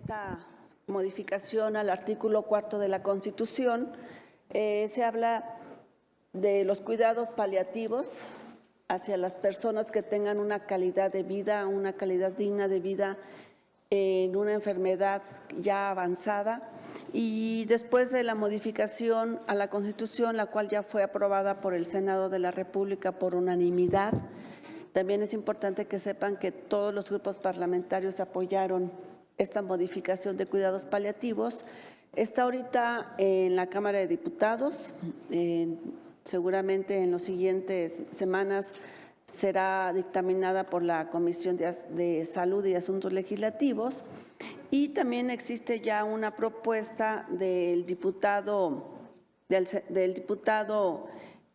esta modificación al artículo 4 de la Constitución, se habla de los cuidados paliativos hacia las personas que tengan una calidad de vida, una calidad digna de vida en una enfermedad ya avanzada, y después de la modificación a la Constitución, la cual ya fue aprobada por el Senado de la República por unanimidad. También es importante que sepan que todos los grupos parlamentarios apoyaron esta modificación de cuidados paliativos. Está ahorita en la Cámara de Diputados, seguramente en las siguientes semanas será dictaminada por la Comisión de Salud y Asuntos Legislativos, y también existe ya una propuesta del diputado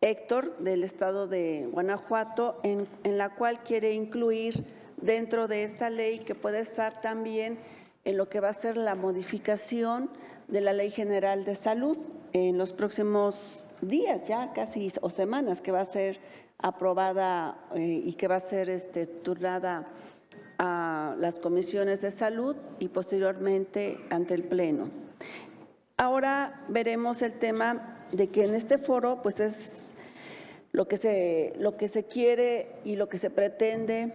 Héctor del estado de Guanajuato, en la cual quiere incluir dentro de esta ley, que puede estar también en lo que va a ser la modificación de la Ley General de Salud en los próximos días, ya casi, o semanas, que va a ser aprobada y que va a ser turnada a las comisiones de salud y posteriormente ante el Pleno. Ahora veremos el tema de que en este foro pues es lo que se quiere y lo que se pretende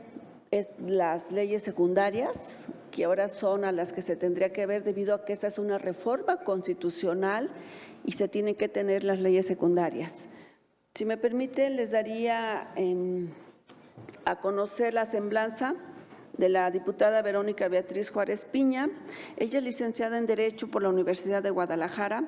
es las leyes secundarias, que ahora son a las que se tendría que ver, debido a que esta es una reforma constitucional y se tienen que tener las leyes secundarias. Si me permiten, les daría a conocer la semblanza de la diputada Verónica Beatriz Juárez Piña. Ella es licenciada en Derecho por la Universidad de Guadalajara,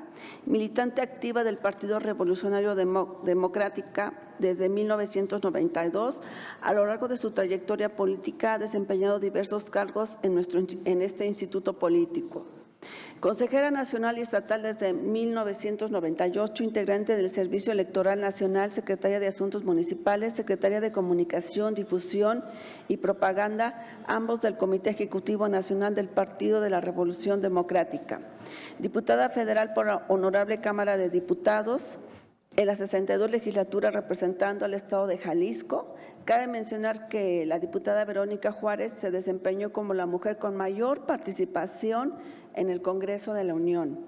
militante activa del Partido Revolucionario Democrática desde 1992. A lo largo de su trayectoria política ha desempeñado diversos cargos en este instituto político. Consejera nacional y estatal desde 1998, integrante del Servicio Electoral Nacional, secretaria de Asuntos Municipales, secretaria de Comunicación, Difusión y Propaganda, ambos del Comité Ejecutivo Nacional del Partido de la Revolución Democrática. Diputada federal por la Honorable Cámara de Diputados en la 62 legislatura, representando al estado de Jalisco. Cabe mencionar que la diputada Verónica Juárez se desempeñó como la mujer con mayor participación en el Congreso de la Unión.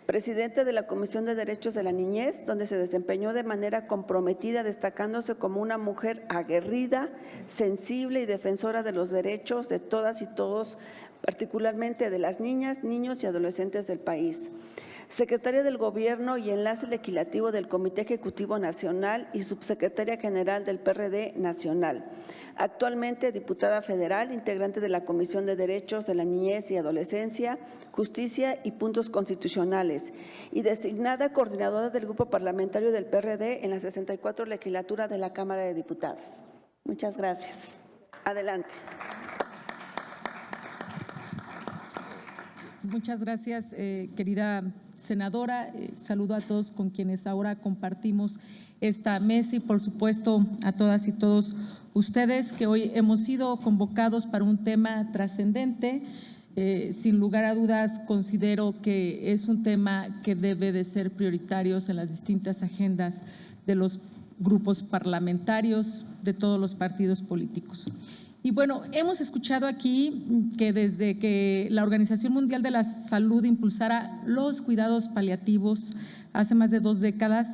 Presidente de la Comisión de Derechos de la Niñez, donde se desempeñó de manera comprometida, destacándose como una mujer aguerrida, sensible y defensora de los derechos de todas y todos, particularmente de las niñas, niños y adolescentes del país. Secretaria del Gobierno y Enlace Legislativo del Comité Ejecutivo Nacional y subsecretaria general del PRD Nacional. Actualmente diputada federal, integrante de la Comisión de Derechos de la Niñez y Adolescencia, Justicia y Puntos Constitucionales, y designada coordinadora del Grupo Parlamentario del PRD en la 64 legislatura de la Cámara de Diputados. Muchas gracias. Adelante. Muchas gracias, querida senadora. Saludo a todos con quienes ahora compartimos esta mesa y, por supuesto, a todas y todos ustedes que hoy hemos sido convocados para un tema trascendente. Sin lugar a dudas, considero que es un tema que debe de ser prioritario en las distintas agendas de los grupos parlamentarios de todos los partidos políticos. Y bueno, hemos escuchado aquí que desde que la Organización Mundial de la Salud impulsara los cuidados paliativos hace más de 2 décadas,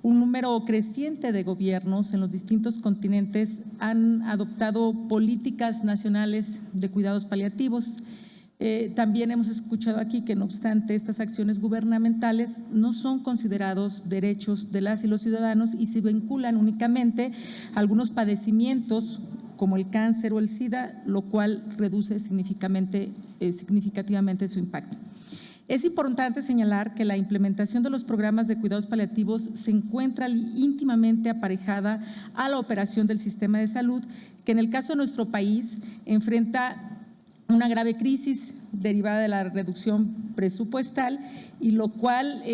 un número creciente de gobiernos en los distintos continentes han adoptado políticas nacionales de cuidados paliativos. También hemos escuchado aquí que, no obstante, estas acciones gubernamentales no son considerados derechos de las y los ciudadanos y se vinculan únicamente a algunos padecimientos como el cáncer o el SIDA, lo cual reduce significativamente su impacto. Es importante señalar que la implementación de los programas de cuidados paliativos se encuentra íntimamente aparejada a la operación del sistema de salud, que en el caso de nuestro país enfrenta una grave crisis derivada de la reducción presupuestal, y lo cual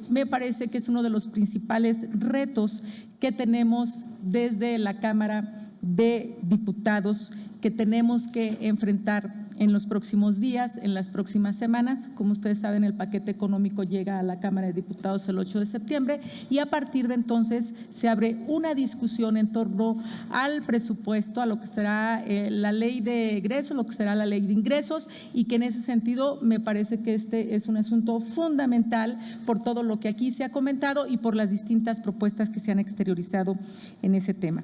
me parece que es uno de los principales retos que tenemos desde la Cámara de Diputados que tenemos que enfrentar en los próximos días, en las próximas semanas. Como ustedes saben, el paquete económico llega a la Cámara de Diputados el 8 de septiembre y a partir de entonces se abre una discusión en torno al presupuesto, a lo que será la ley de egresos, lo que será la ley de ingresos, y que en ese sentido me parece que este es un asunto fundamental por todo lo que aquí se ha comentado y por las distintas propuestas que se han exteriorizado en ese tema.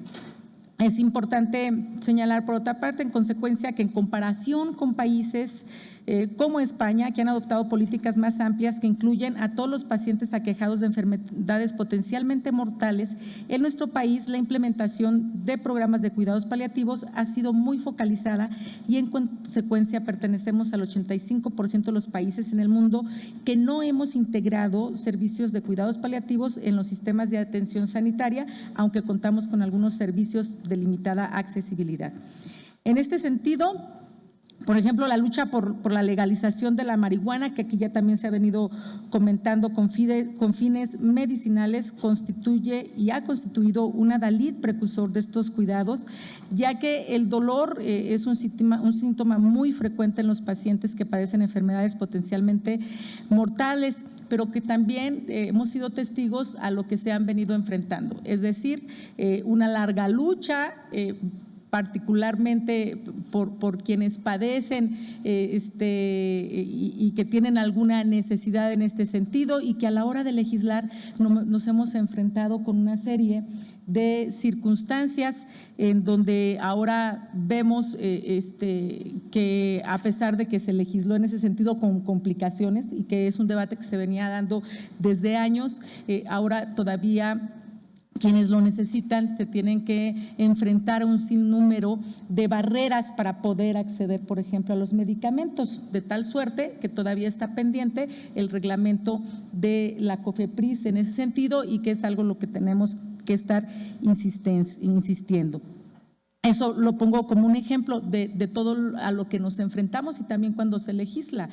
Es importante señalar, por otra parte, en consecuencia, que en comparación con países como España, que han adoptado políticas más amplias que incluyen a todos los pacientes aquejados de enfermedades potencialmente mortales, en nuestro país la implementación de programas de cuidados paliativos ha sido muy focalizada y en consecuencia pertenecemos al 85% de los países en el mundo que no hemos integrado servicios de cuidados paliativos en los sistemas de atención sanitaria, aunque contamos con algunos servicios de limitada accesibilidad. En este sentido, por ejemplo, la lucha por la legalización de la marihuana, que aquí ya también se ha venido comentando con fines medicinales, constituye y ha constituido un adalid precursor de estos cuidados, ya que el dolor es un síntoma muy frecuente en los pacientes que padecen enfermedades potencialmente mortales, pero que también hemos sido testigos a lo que se han venido enfrentando, es decir, una larga lucha, particularmente por quienes padecen y que tienen alguna necesidad en este sentido, y que a la hora de legislar nos hemos enfrentado con una serie de circunstancias en donde ahora vemos que a pesar de que se legisló en ese sentido con complicaciones y que es un debate que se venía dando desde años, ahora todavía quienes lo necesitan se tienen que enfrentar a un sinnúmero de barreras para poder acceder, por ejemplo, a los medicamentos, de tal suerte que todavía está pendiente el reglamento de la COFEPRIS en ese sentido, y que es algo lo que tenemos que estar insistiendo. Eso lo pongo como un ejemplo de todo a lo que nos enfrentamos, y también cuando se legisla,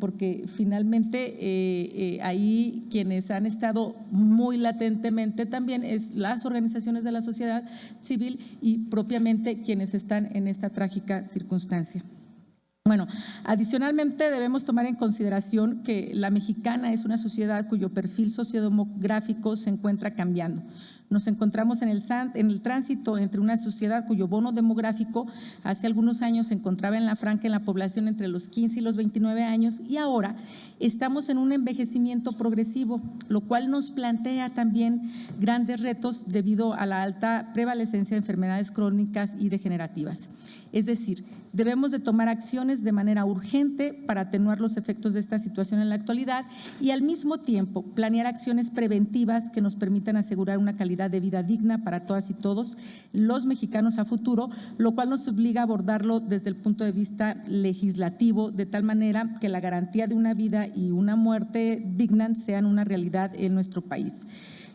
porque finalmente ahí quienes han estado muy latentemente también es las organizaciones de la sociedad civil y propiamente quienes están en esta trágica circunstancia. Bueno, adicionalmente debemos tomar en consideración que la mexicana es una sociedad cuyo perfil sociodemográfico se encuentra cambiando. Nos encontramos en el tránsito entre una sociedad cuyo bono demográfico hace algunos años se encontraba en la franja en la población entre los 15 y los 29 años, y ahora estamos en un envejecimiento progresivo, lo cual nos plantea también grandes retos debido a la alta prevalecencia de enfermedades crónicas y degenerativas. Es decir, debemos de tomar acciones de manera urgente para atenuar los efectos de esta situación en la actualidad y al mismo tiempo planear acciones preventivas que nos permitan asegurar una calidad de vida digna para todas y todos los mexicanos a futuro, lo cual nos obliga a abordarlo desde el punto de vista legislativo, de tal manera que la garantía de una vida y una muerte digna sean una realidad en nuestro país.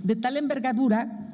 De tal envergadura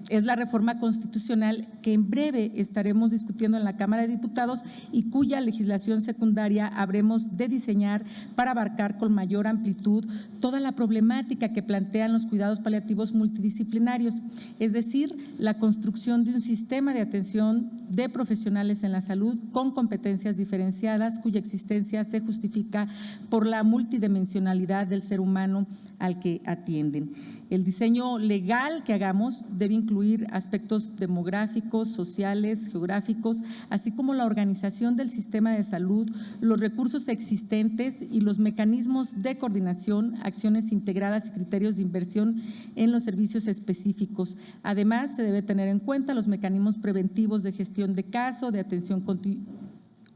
es la reforma constitucional que en breve estaremos discutiendo en la Cámara de Diputados y cuya legislación secundaria habremos de diseñar para abarcar con mayor amplitud toda la problemática que plantean los cuidados paliativos multidisciplinarios, es decir, la construcción de un sistema de atención de profesionales en la salud con competencias diferenciadas cuya existencia se justifica por la multidimensionalidad del ser humano al que atienden. El diseño legal que hagamos debe incluir aspectos demográficos, sociales, geográficos, así como la organización del sistema de salud, los recursos existentes y los mecanismos de coordinación, acciones integradas y criterios de inversión en los servicios específicos. Además, se debe tener en cuenta los mecanismos preventivos de gestión de caso, de atención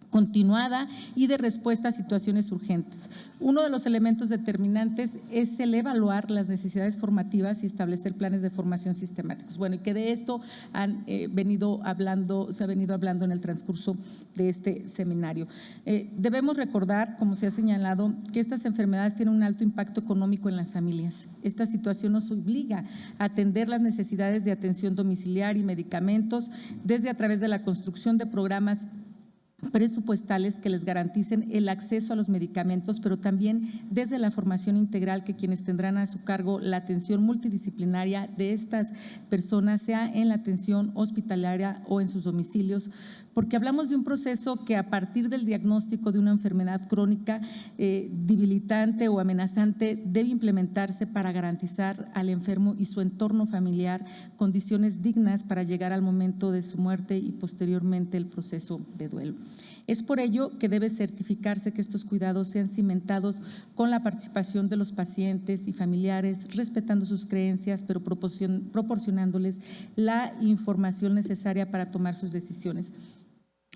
continuada y de respuesta a situaciones urgentes. Uno de los elementos determinantes es el evaluar las necesidades formativas y establecer planes de formación sistemáticos. Bueno, y que de esto se ha venido hablando en el transcurso de este seminario. Debemos recordar, como se ha señalado, que estas enfermedades tienen un alto impacto económico en las familias. Esta situación nos obliga a atender las necesidades de atención domiciliar y medicamentos, desde a través de la construcción de programas presupuestales que les garanticen el acceso a los medicamentos, pero también desde la formación integral que quienes tendrán a su cargo la atención multidisciplinaria de estas personas, sea en la atención hospitalaria o en sus domicilios, porque hablamos de un proceso que a partir del diagnóstico de una enfermedad crónica debilitante o amenazante debe implementarse para garantizar al enfermo y su entorno familiar condiciones dignas para llegar al momento de su muerte y posteriormente el proceso de duelo. Es por ello que debe certificarse que estos cuidados sean cimentados con la participación de los pacientes y familiares, respetando sus creencias, pero proporcionándoles la información necesaria para tomar sus decisiones.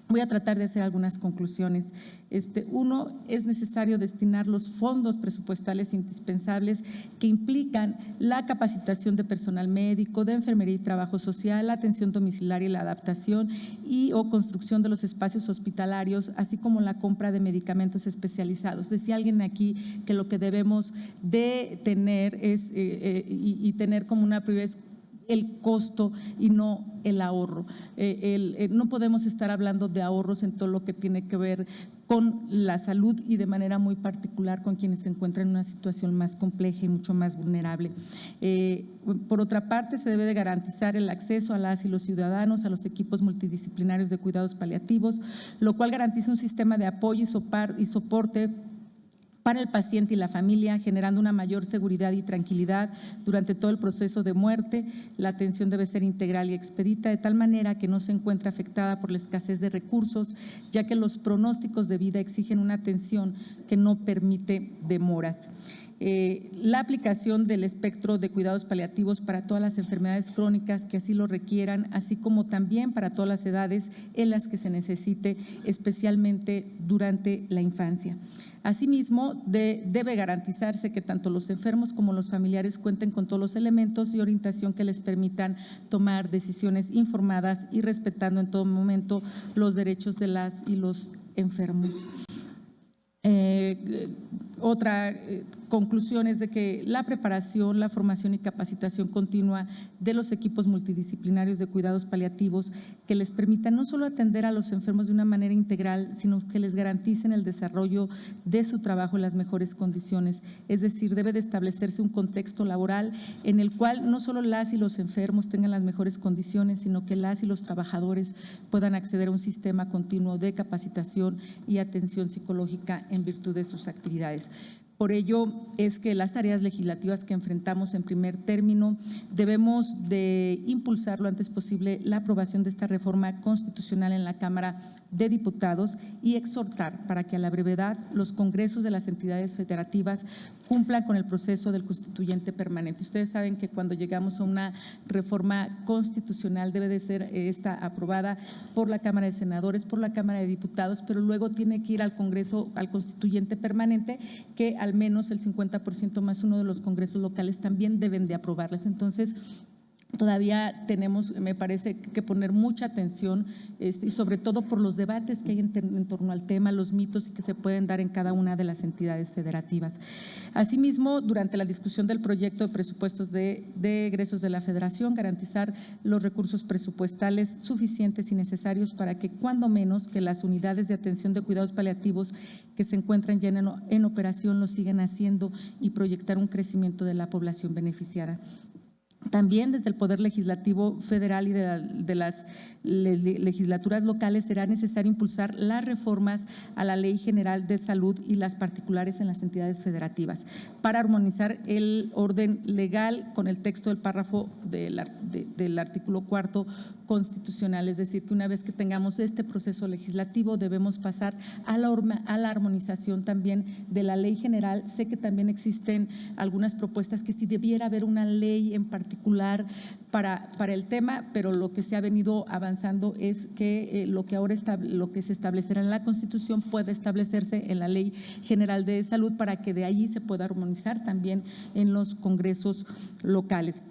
Voy a tratar de hacer algunas conclusiones. Uno, es necesario destinar los fondos presupuestales indispensables que implican la capacitación de personal médico, de enfermería y trabajo social, la atención domiciliaria y la adaptación o construcción de los espacios hospitalarios, así como la compra de medicamentos especializados. Decía alguien aquí que lo que debemos de tener es y tener como una prioridad es el costo y no el ahorro. No podemos estar hablando de ahorros en todo lo que tiene que ver con la salud y de manera muy particular con quienes se encuentran en una situación más compleja y mucho más vulnerable. Por otra parte, se debe de garantizar el acceso a las y los ciudadanos a los equipos multidisciplinarios de cuidados paliativos, lo cual garantiza un sistema de apoyo y soporte para el paciente y la familia, generando una mayor seguridad y tranquilidad durante todo el proceso de muerte. La atención debe ser integral y expedita, de tal manera que no se encuentre afectada por la escasez de recursos, ya que los pronósticos de vida exigen una atención que no permite demoras. La aplicación del espectro de cuidados paliativos para todas las enfermedades crónicas que así lo requieran, así como también para todas las edades en las que se necesite, especialmente durante la infancia. Asimismo, debe garantizarse que tanto los enfermos como los familiares cuenten con todos los elementos y orientación que les permitan tomar decisiones informadas y respetando en todo momento los derechos de las y los enfermos. Otra conclusión es de que la preparación, la formación y capacitación continua de los equipos multidisciplinarios de cuidados paliativos que les permitan no solo atender a los enfermos de una manera integral, sino que les garanticen el desarrollo de su trabajo en las mejores condiciones. Es decir, debe de establecerse un contexto laboral en el cual no solo las y los enfermos tengan las mejores condiciones, sino que las y los trabajadores puedan acceder a un sistema continuo de capacitación y atención psicológica en virtud de sus actividades. Por ello es que las tareas legislativas que enfrentamos en primer término debemos de impulsar lo antes posible la aprobación de esta reforma constitucional en la Cámara de Diputados y exhortar para que a la brevedad los congresos de las entidades federativas cumplan con el proceso del constituyente permanente. Ustedes saben que cuando llegamos a una reforma constitucional debe de ser esta aprobada por la Cámara de Senadores, por la Cámara de Diputados, pero luego tiene que ir al Congreso, al constituyente permanente, que al menos el 50% más uno de los congresos locales también deben de aprobarlas. Entonces, todavía tenemos, me parece, que poner mucha atención y sobre todo por los debates que hay en torno al tema, los mitos que se pueden dar en cada una de las entidades federativas. Asimismo, durante la discusión del proyecto de presupuestos de egresos de la Federación, garantizar los recursos presupuestales suficientes y necesarios para que, cuando menos, que las unidades de atención de cuidados paliativos que se encuentran ya en operación lo sigan haciendo y proyectar un crecimiento de la población beneficiada. También desde el Poder Legislativo Federal y de las legislaturas locales será necesario impulsar las reformas a la Ley General de Salud y las particulares en las entidades federativas para armonizar el orden legal con el texto del párrafo del artículo 4 constitucional. Es decir, que una vez que tengamos este proceso legislativo debemos pasar a la armonización también de la Ley General. Sé que también existen algunas propuestas que si debiera haber una ley en particular para el tema, pero lo que se ha venido avanzando es que lo que se establecerá en la Constitución pueda establecerse en la Ley General de Salud para que de ahí se pueda armonizar también en los congresos locales.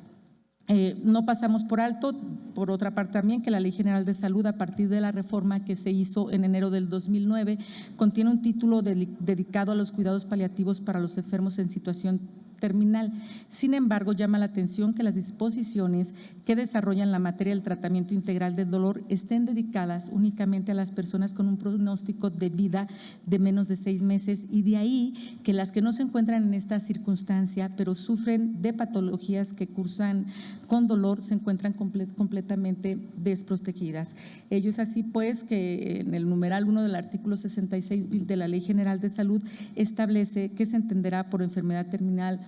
No pasamos por alto, por otra parte también, que la Ley General de Salud, a partir de la reforma que se hizo en enero del 2009, contiene un título dedicado a los cuidados paliativos para los enfermos en situación terminal. Sin embargo, llama la atención que las disposiciones que desarrollan la materia del tratamiento integral del dolor estén dedicadas únicamente a las personas con un pronóstico de vida de menos de 6 meses, y de ahí que las que no se encuentran en esta circunstancia, pero sufren de patologías que cursan con dolor, se encuentran completamente desprotegidas. Ello es así, pues, que en el numeral 1 del artículo 66 bis de la Ley General de Salud establece que se entenderá por enfermedad terminal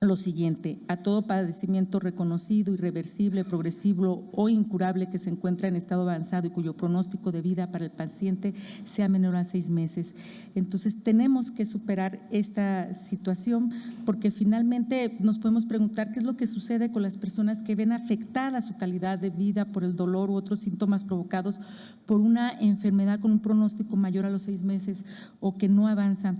lo siguiente: a todo padecimiento reconocido, irreversible, progresivo o incurable que se encuentra en estado avanzado y cuyo pronóstico de vida para el paciente sea menor a 6 meses. Entonces, tenemos que superar esta situación, porque finalmente nos podemos preguntar qué es lo que sucede con las personas que ven afectada su calidad de vida por el dolor u otros síntomas provocados por una enfermedad con un pronóstico mayor a los 6 meses o que no avanza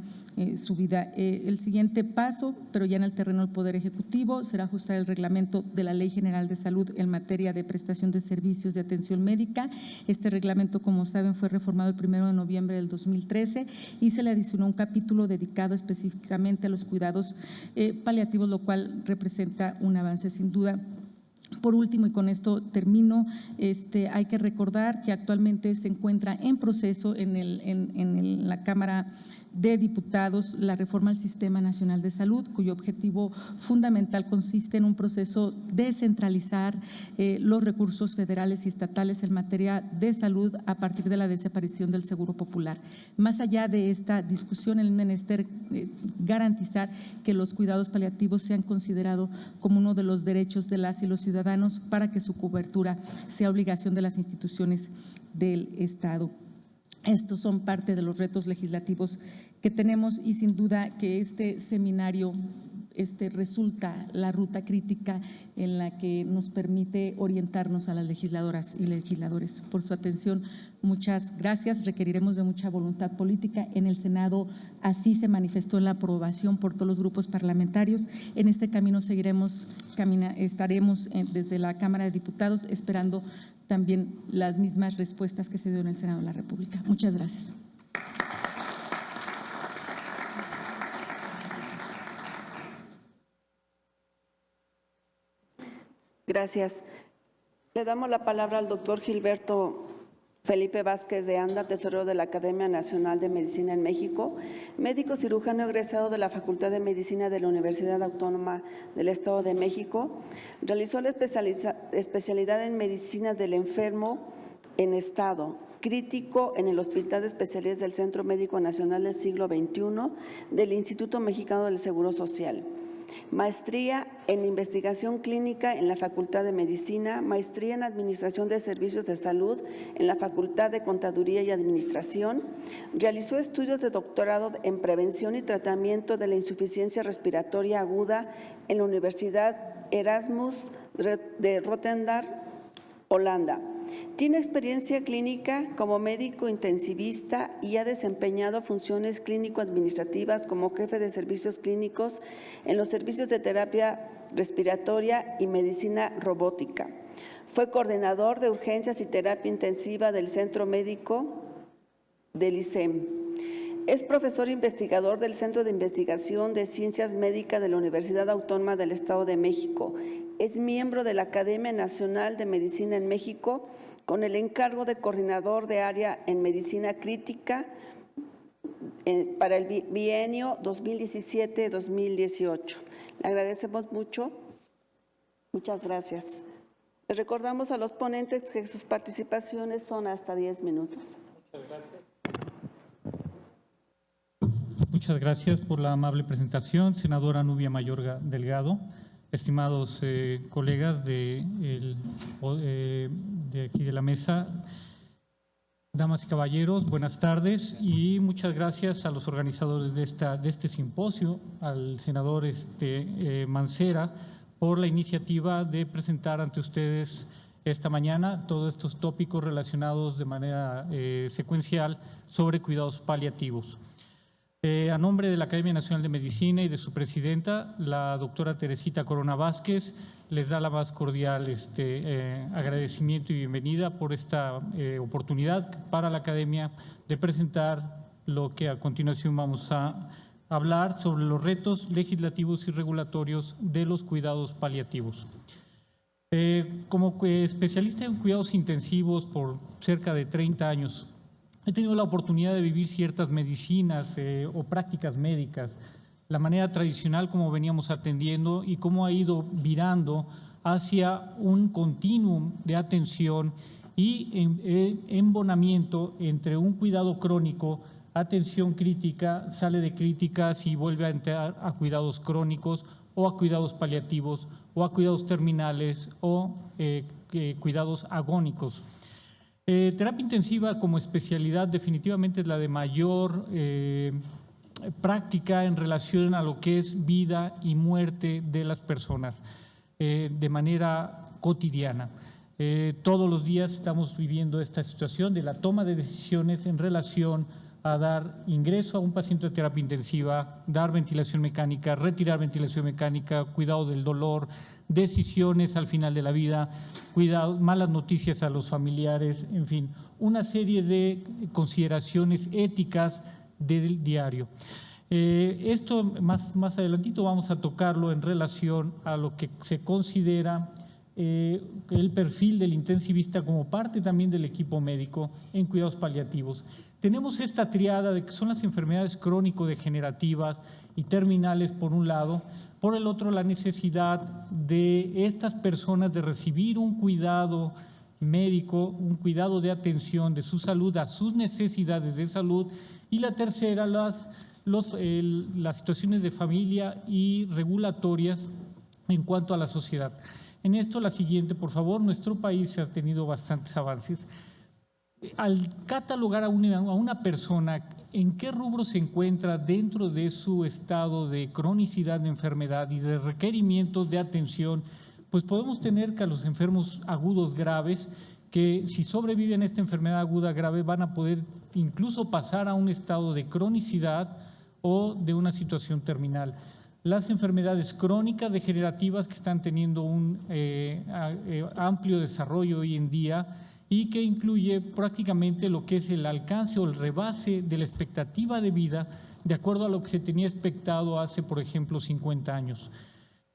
su vida. El siguiente paso, pero ya en el terreno del Poder Ejecutivo, será ajustar el reglamento de la Ley General de Salud en materia de prestación de servicios de atención médica. Este reglamento, como saben, fue reformado el 1 de noviembre del 2013 y se le adicionó un capítulo dedicado específicamente a los cuidados paliativos, lo cual representa un avance sin duda. Por último, y con esto termino, hay que recordar que actualmente se encuentra en proceso en la Cámara de Diputados la reforma al Sistema Nacional de Salud, cuyo objetivo fundamental consiste en un proceso de centralizar los recursos federales y estatales en materia de salud a partir de la desaparición del Seguro Popular. Más allá de esta discusión, el menester garantizar que los cuidados paliativos sean considerados como uno de los derechos de las y los ciudadanos para que su cobertura sea obligación de las instituciones del Estado. Estos son parte de los retos legislativos que tenemos y sin duda que este seminario resulta la ruta crítica en la que nos permite orientarnos a las legisladoras y legisladores. Por su atención, muchas gracias. Requeriremos de mucha voluntad política. En el Senado así se manifestó en la aprobación por todos los grupos parlamentarios. En este camino estaremos desde la Cámara de Diputados esperando también las mismas respuestas que se dio en el Senado de la República. Muchas gracias. Gracias. Le damos la palabra al doctor Gilberto Felipe Vázquez de Anda, tesorero de la Academia Nacional de Medicina en México, médico cirujano egresado de la Facultad de Medicina de la Universidad Autónoma del Estado de México. Realizó la especialidad en Medicina del Enfermo en Estado crítico en el Hospital de Especialidades del Centro Médico Nacional del Siglo XXI del Instituto Mexicano del Seguro Social. Maestría en Investigación Clínica en la Facultad de Medicina, maestría en Administración de Servicios de Salud en la Facultad de Contaduría y Administración. Realizó estudios de doctorado en Prevención y Tratamiento de la Insuficiencia Respiratoria Aguda en la Universidad Erasmus de Rotterdam, Holanda. Tiene experiencia clínica como médico intensivista y ha desempeñado funciones clínico-administrativas como jefe de servicios clínicos en los servicios de terapia respiratoria y medicina robótica. Fue coordinador de urgencias y terapia intensiva del Centro Médico del ICEM. Es profesor investigador del Centro de Investigación de Ciencias Médicas de la Universidad Autónoma del Estado de México. Es miembro de la Academia Nacional de Medicina en México con el encargo de coordinador de área en medicina crítica para el bienio 2017-2018. Le agradecemos mucho. Muchas gracias. Les recordamos a los ponentes que sus participaciones son hasta 10 minutos. Muchas gracias. Muchas gracias por la amable presentación, senadora Nubia Mayorga Delgado. Estimados colegas de aquí de la mesa, damas y caballeros, buenas tardes y muchas gracias a los organizadores de este simposio, al senador Mancera, por la iniciativa de presentar ante ustedes esta mañana todos estos tópicos relacionados de manera secuencial sobre cuidados paliativos. A nombre de la Academia Nacional de Medicina y de su presidenta, la doctora Teresita Corona Vázquez, les da la más cordial agradecimiento y bienvenida por esta oportunidad para la Academia de presentar lo que a continuación vamos a hablar sobre los retos legislativos y regulatorios de los cuidados paliativos. Como especialista en cuidados intensivos por cerca de 30 años, he tenido la oportunidad de vivir ciertas medicinas o prácticas médicas, la manera tradicional como veníamos atendiendo y cómo ha ido virando hacia un continuum de atención y embonamiento entre un cuidado crónico, atención crítica, sale de críticas y vuelve a entrar a cuidados crónicos o a cuidados paliativos o a cuidados terminales o cuidados agónicos. Terapia intensiva como especialidad definitivamente es la de mayor práctica en relación a lo que es vida y muerte de las personas de manera cotidiana. Todos los días estamos viviendo esta situación de la toma de decisiones en relación a dar ingreso a un paciente de terapia intensiva, dar ventilación mecánica, retirar ventilación mecánica, cuidado del dolor, decisiones al final de la vida, cuidado, malas noticias a los familiares, en fin, una serie de consideraciones éticas del diario. Esto más adelantito vamos a tocarlo en relación a lo que se considera el perfil del intensivista como parte también del equipo médico en cuidados paliativos. Tenemos esta triada de que son las enfermedades crónico-degenerativas y terminales por un lado, por el otro la necesidad de estas personas de recibir un cuidado médico, un cuidado de atención de su salud a sus necesidades de salud, y la tercera las situaciones de familia y regulatorias en cuanto a la sociedad. En esto la siguiente, por favor. Nuestro país ha tenido bastantes avances. Al catalogar a una persona en qué rubro se encuentra dentro de su estado de cronicidad de enfermedad y de requerimientos de atención, pues podemos tener que a los enfermos agudos graves, que si sobreviven a esta enfermedad aguda grave van a poder incluso pasar a un estado de cronicidad o de una situación terminal. Las enfermedades crónicas degenerativas que están teniendo un amplio desarrollo hoy en día y que incluye prácticamente lo que es el alcance o el rebase de la expectativa de vida de acuerdo a lo que se tenía expectado hace, por ejemplo, 50 años.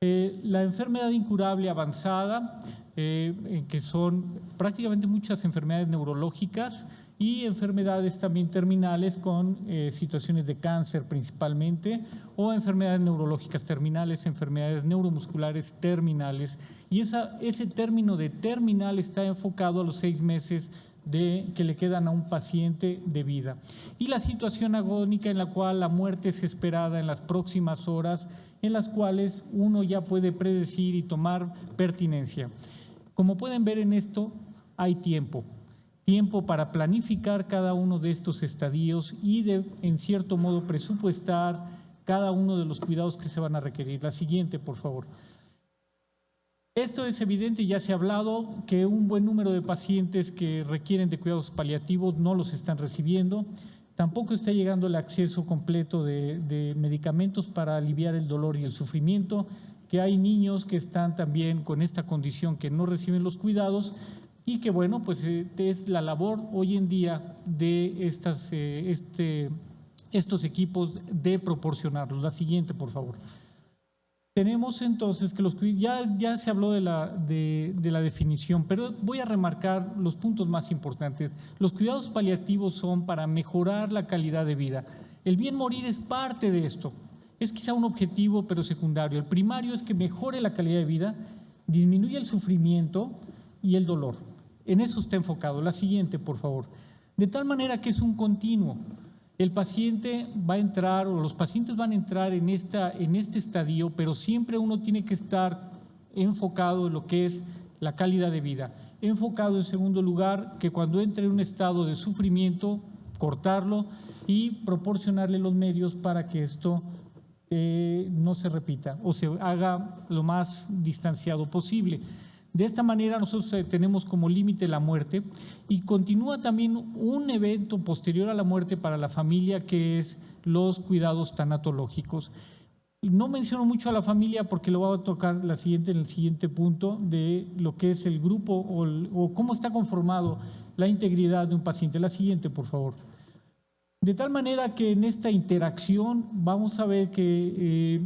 La enfermedad incurable avanzada, que son prácticamente muchas enfermedades neurológicas y enfermedades también terminales con situaciones de cáncer principalmente, o enfermedades neurológicas terminales, enfermedades neuromusculares terminales. Y ese término de terminal está enfocado a los 6 meses que le quedan a un paciente de vida. Y la situación agónica en la cual la muerte es esperada en las próximas horas, en las cuales uno ya puede predecir y tomar pertinencia. Como pueden ver en esto, hay tiempo para planificar cada uno de estos estadios y en cierto modo presupuestar cada uno de los cuidados que se van a requerir. La siguiente, por favor. Esto es evidente, ya se ha hablado, que un buen número de pacientes que requieren de cuidados paliativos no los están recibiendo. Tampoco está llegando el acceso completo de medicamentos para aliviar el dolor y el sufrimiento, que hay niños que están también con esta condición que no reciben los cuidados y que, bueno, pues es la labor hoy en día de estos equipos de proporcionarlos. La siguiente, por favor. Tenemos entonces que ya se habló de la definición, pero voy a remarcar los puntos más importantes. Los cuidados paliativos son para mejorar la calidad de vida. El bien morir es parte de esto. Es quizá un objetivo, pero secundario. El primario es que mejore la calidad de vida, disminuya el sufrimiento y el dolor. En eso está enfocado. La siguiente, por favor. De tal manera que es un continuo. El paciente va a entrar, o los pacientes van a entrar en este estadio, pero siempre uno tiene que estar enfocado en lo que es la calidad de vida. Enfocado, en segundo lugar, que cuando entre en un estado de sufrimiento, cortarlo y proporcionarle los medios para que esto no se repita o se haga lo más distanciado posible. De esta manera nosotros tenemos como límite la muerte y continúa también un evento posterior a la muerte para la familia, que es los cuidados tanatológicos. No menciono mucho a la familia porque lo voy a tocar en el siguiente punto de lo que es el grupo o cómo está conformado la integridad de un paciente. La siguiente, por favor. De tal manera que en esta interacción vamos a ver que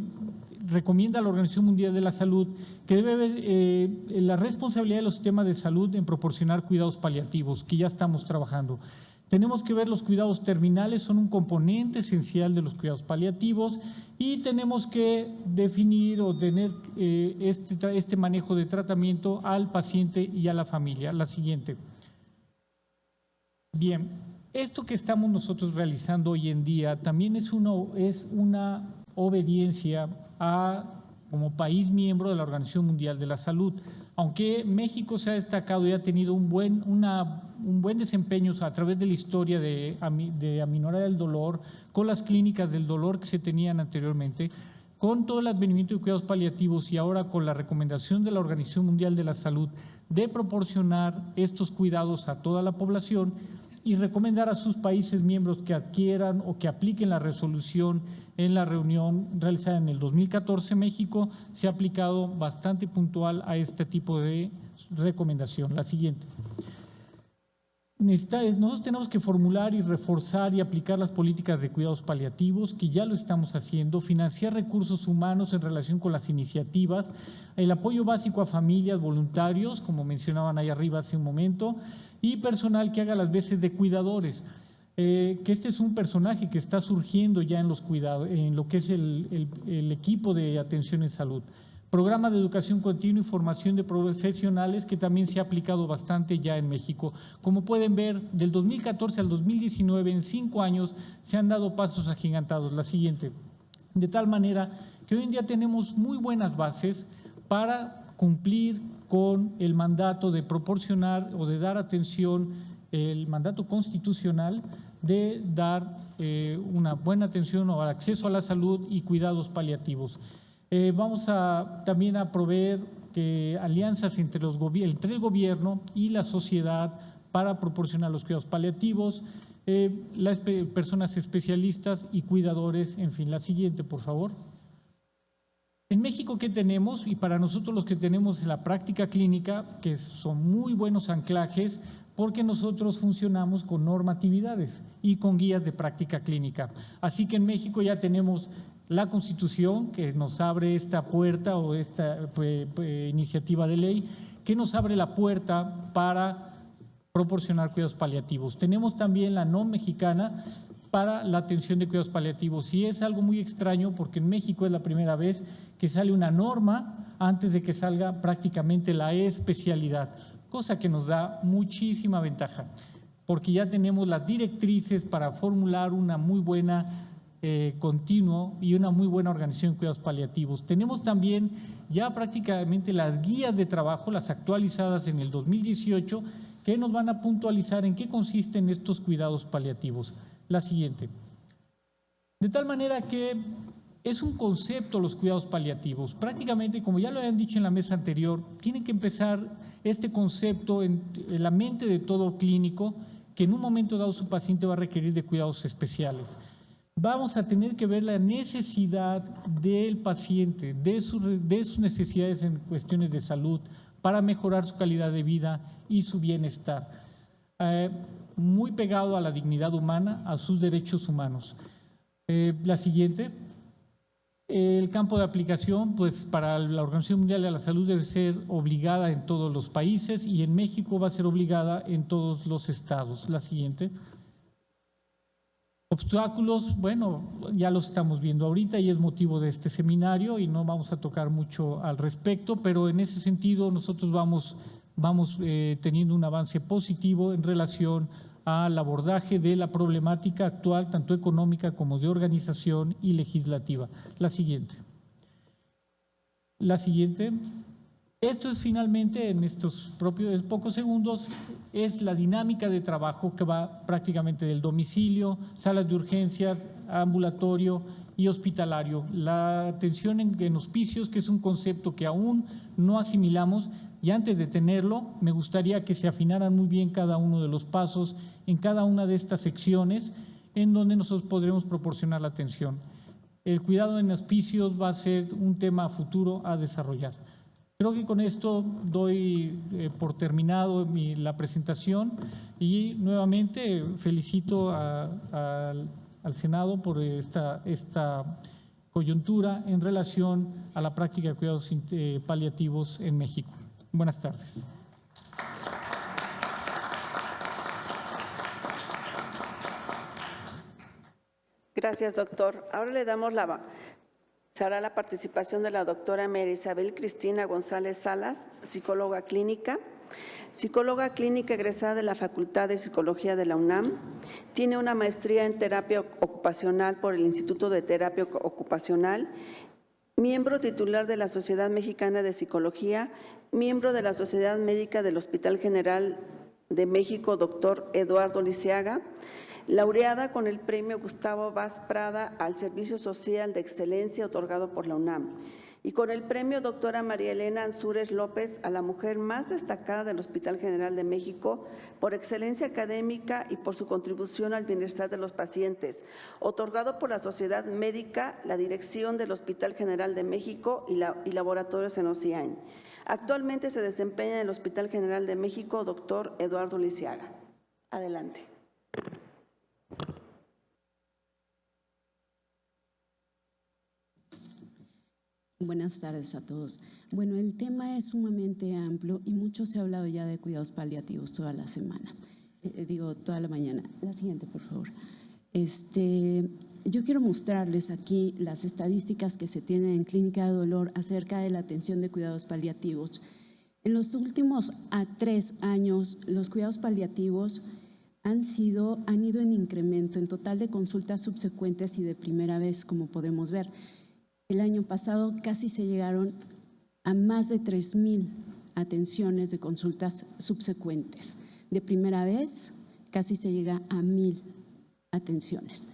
recomienda a la Organización Mundial de la Salud que debe haber la responsabilidad de los sistemas de salud en proporcionar cuidados paliativos, que ya estamos trabajando. Tenemos que ver los cuidados terminales, son un componente esencial de los cuidados paliativos, y tenemos que definir o tener este manejo de tratamiento al paciente y a la familia. La siguiente. Bien, esto que estamos nosotros realizando hoy en día también es una obediencia como país miembro de la Organización Mundial de la Salud. Aunque México se ha destacado y ha tenido un buen desempeño a través de la historia de aminorar el dolor con las clínicas del dolor que se tenían anteriormente, con todo el advenimiento de cuidados paliativos y ahora con la recomendación de la Organización Mundial de la Salud de proporcionar estos cuidados a toda la población y recomendar a sus países miembros que adquieran o que apliquen la resolución en la reunión realizada en el 2014, México se ha aplicado bastante puntual a este tipo de recomendación. La siguiente. Nosotros tenemos que formular y reforzar y aplicar las políticas de cuidados paliativos, que ya lo estamos haciendo, financiar recursos humanos en relación con las iniciativas, el apoyo básico a familias, voluntarios, como mencionaban ahí arriba hace un momento, y personal que haga las veces de cuidadores, que este es un personaje que está surgiendo ya en los cuidados, en lo que es el equipo de atención en salud. Programa de educación continua y formación de profesionales que también se ha aplicado bastante ya en México. Como pueden ver, del 2014 al 2019, en 5 años, se han dado pasos agigantados. La siguiente. De tal manera que hoy en día tenemos muy buenas bases para cumplir con el mandato de proporcionar o de dar atención, el mandato constitucional de dar una buena atención o acceso a la salud y cuidados paliativos. Vamos también a proveer alianzas entre el gobierno y la sociedad para proporcionar los cuidados paliativos, las personas especialistas y cuidadores, en fin. La siguiente, por favor. En México, ¿qué tenemos? Y para nosotros los que tenemos en la práctica clínica, que son muy buenos anclajes, porque nosotros funcionamos con normatividades y con guías de práctica clínica. Así que en México ya tenemos la Constitución, que nos abre esta puerta, o esta iniciativa de ley, que nos abre la puerta para proporcionar cuidados paliativos. Tenemos también la NOM mexicana para la atención de cuidados paliativos, y es algo muy extraño porque en México es la primera vez que sale una norma antes de que salga prácticamente la especialidad, cosa que nos da muchísima ventaja, porque ya tenemos las directrices para formular una muy buena continuo y una muy buena organización de cuidados paliativos. Tenemos también ya prácticamente las guías de trabajo, las actualizadas en el 2018, que nos van a puntualizar en qué consisten estos cuidados paliativos. La siguiente. De tal manera que es un concepto los cuidados paliativos. Prácticamente, como ya lo habían dicho en la mesa anterior, tiene que empezar este concepto en la mente de todo clínico, que en un momento dado su paciente va a requerir de cuidados especiales. Vamos a tener que ver la necesidad del paciente, de sus necesidades en cuestiones de salud, para mejorar su calidad de vida y su bienestar. Muy pegado a la dignidad humana, a sus derechos humanos. La siguiente. El campo de aplicación, pues para la Organización Mundial de la Salud debe ser obligada en todos los países, y en México va a ser obligada en todos los estados. La siguiente. Obstáculos, bueno, ya los estamos viendo ahorita y es motivo de este seminario y no vamos a tocar mucho al respecto, pero en ese sentido nosotros vamos teniendo un avance positivo en relación al abordaje de la problemática actual, tanto económica como de organización y legislativa. La siguiente. La siguiente. Esto es finalmente, en estos pocos segundos, es la dinámica de trabajo que va prácticamente del domicilio, salas de urgencias, ambulatorio y hospitalario. La atención en hospicios, que es un concepto que aún no asimilamos, y antes de tenerlo, me gustaría que se afinaran muy bien cada uno de los pasos en cada una de estas secciones en donde nosotros podremos proporcionar la atención. El cuidado en hospicios va a ser un tema futuro a desarrollar. Creo que con esto doy por terminado la presentación y nuevamente felicito al Senado por esta coyuntura en relación a la práctica de cuidados paliativos en México. Buenas tardes. Gracias, doctor. Ahora le damos se hará la participación de la doctora María Isabel Cristina González Salas, psicóloga clínica egresada de la Facultad de Psicología de la UNAM. Tiene una maestría en terapia ocupacional por el Instituto de Terapia Ocupacional, miembro titular de la Sociedad Mexicana de Psicología, miembro de la Sociedad Médica del Hospital General de México, doctor Eduardo Lisiaga, laureada con el Premio Gustavo Vaz Prada al Servicio Social de Excelencia otorgado por la UNAM y con el Premio Doctora María Elena Ansúrez López a la mujer más destacada del Hospital General de México por excelencia académica y por su contribución al bienestar de los pacientes, otorgado por la Sociedad Médica, la Dirección del Hospital General de México y Laboratorios en OCIAN. Actualmente se desempeña en el Hospital General de México, doctor Eduardo Lisiaga. Adelante. Buenas tardes a todos. Bueno, el tema es sumamente amplio y mucho se ha hablado ya de cuidados paliativos toda la semana, toda la mañana. La siguiente, por favor. Yo quiero mostrarles aquí las estadísticas que se tienen en Clínica de Dolor acerca de la atención de cuidados paliativos. En los últimos 3 años, los cuidados paliativos han ido en incremento en total de consultas subsecuentes y de primera vez, como podemos ver. El año pasado casi se llegaron a más de 3,000 atenciones de consultas subsecuentes. De primera vez casi se llega a 1,000 atenciones.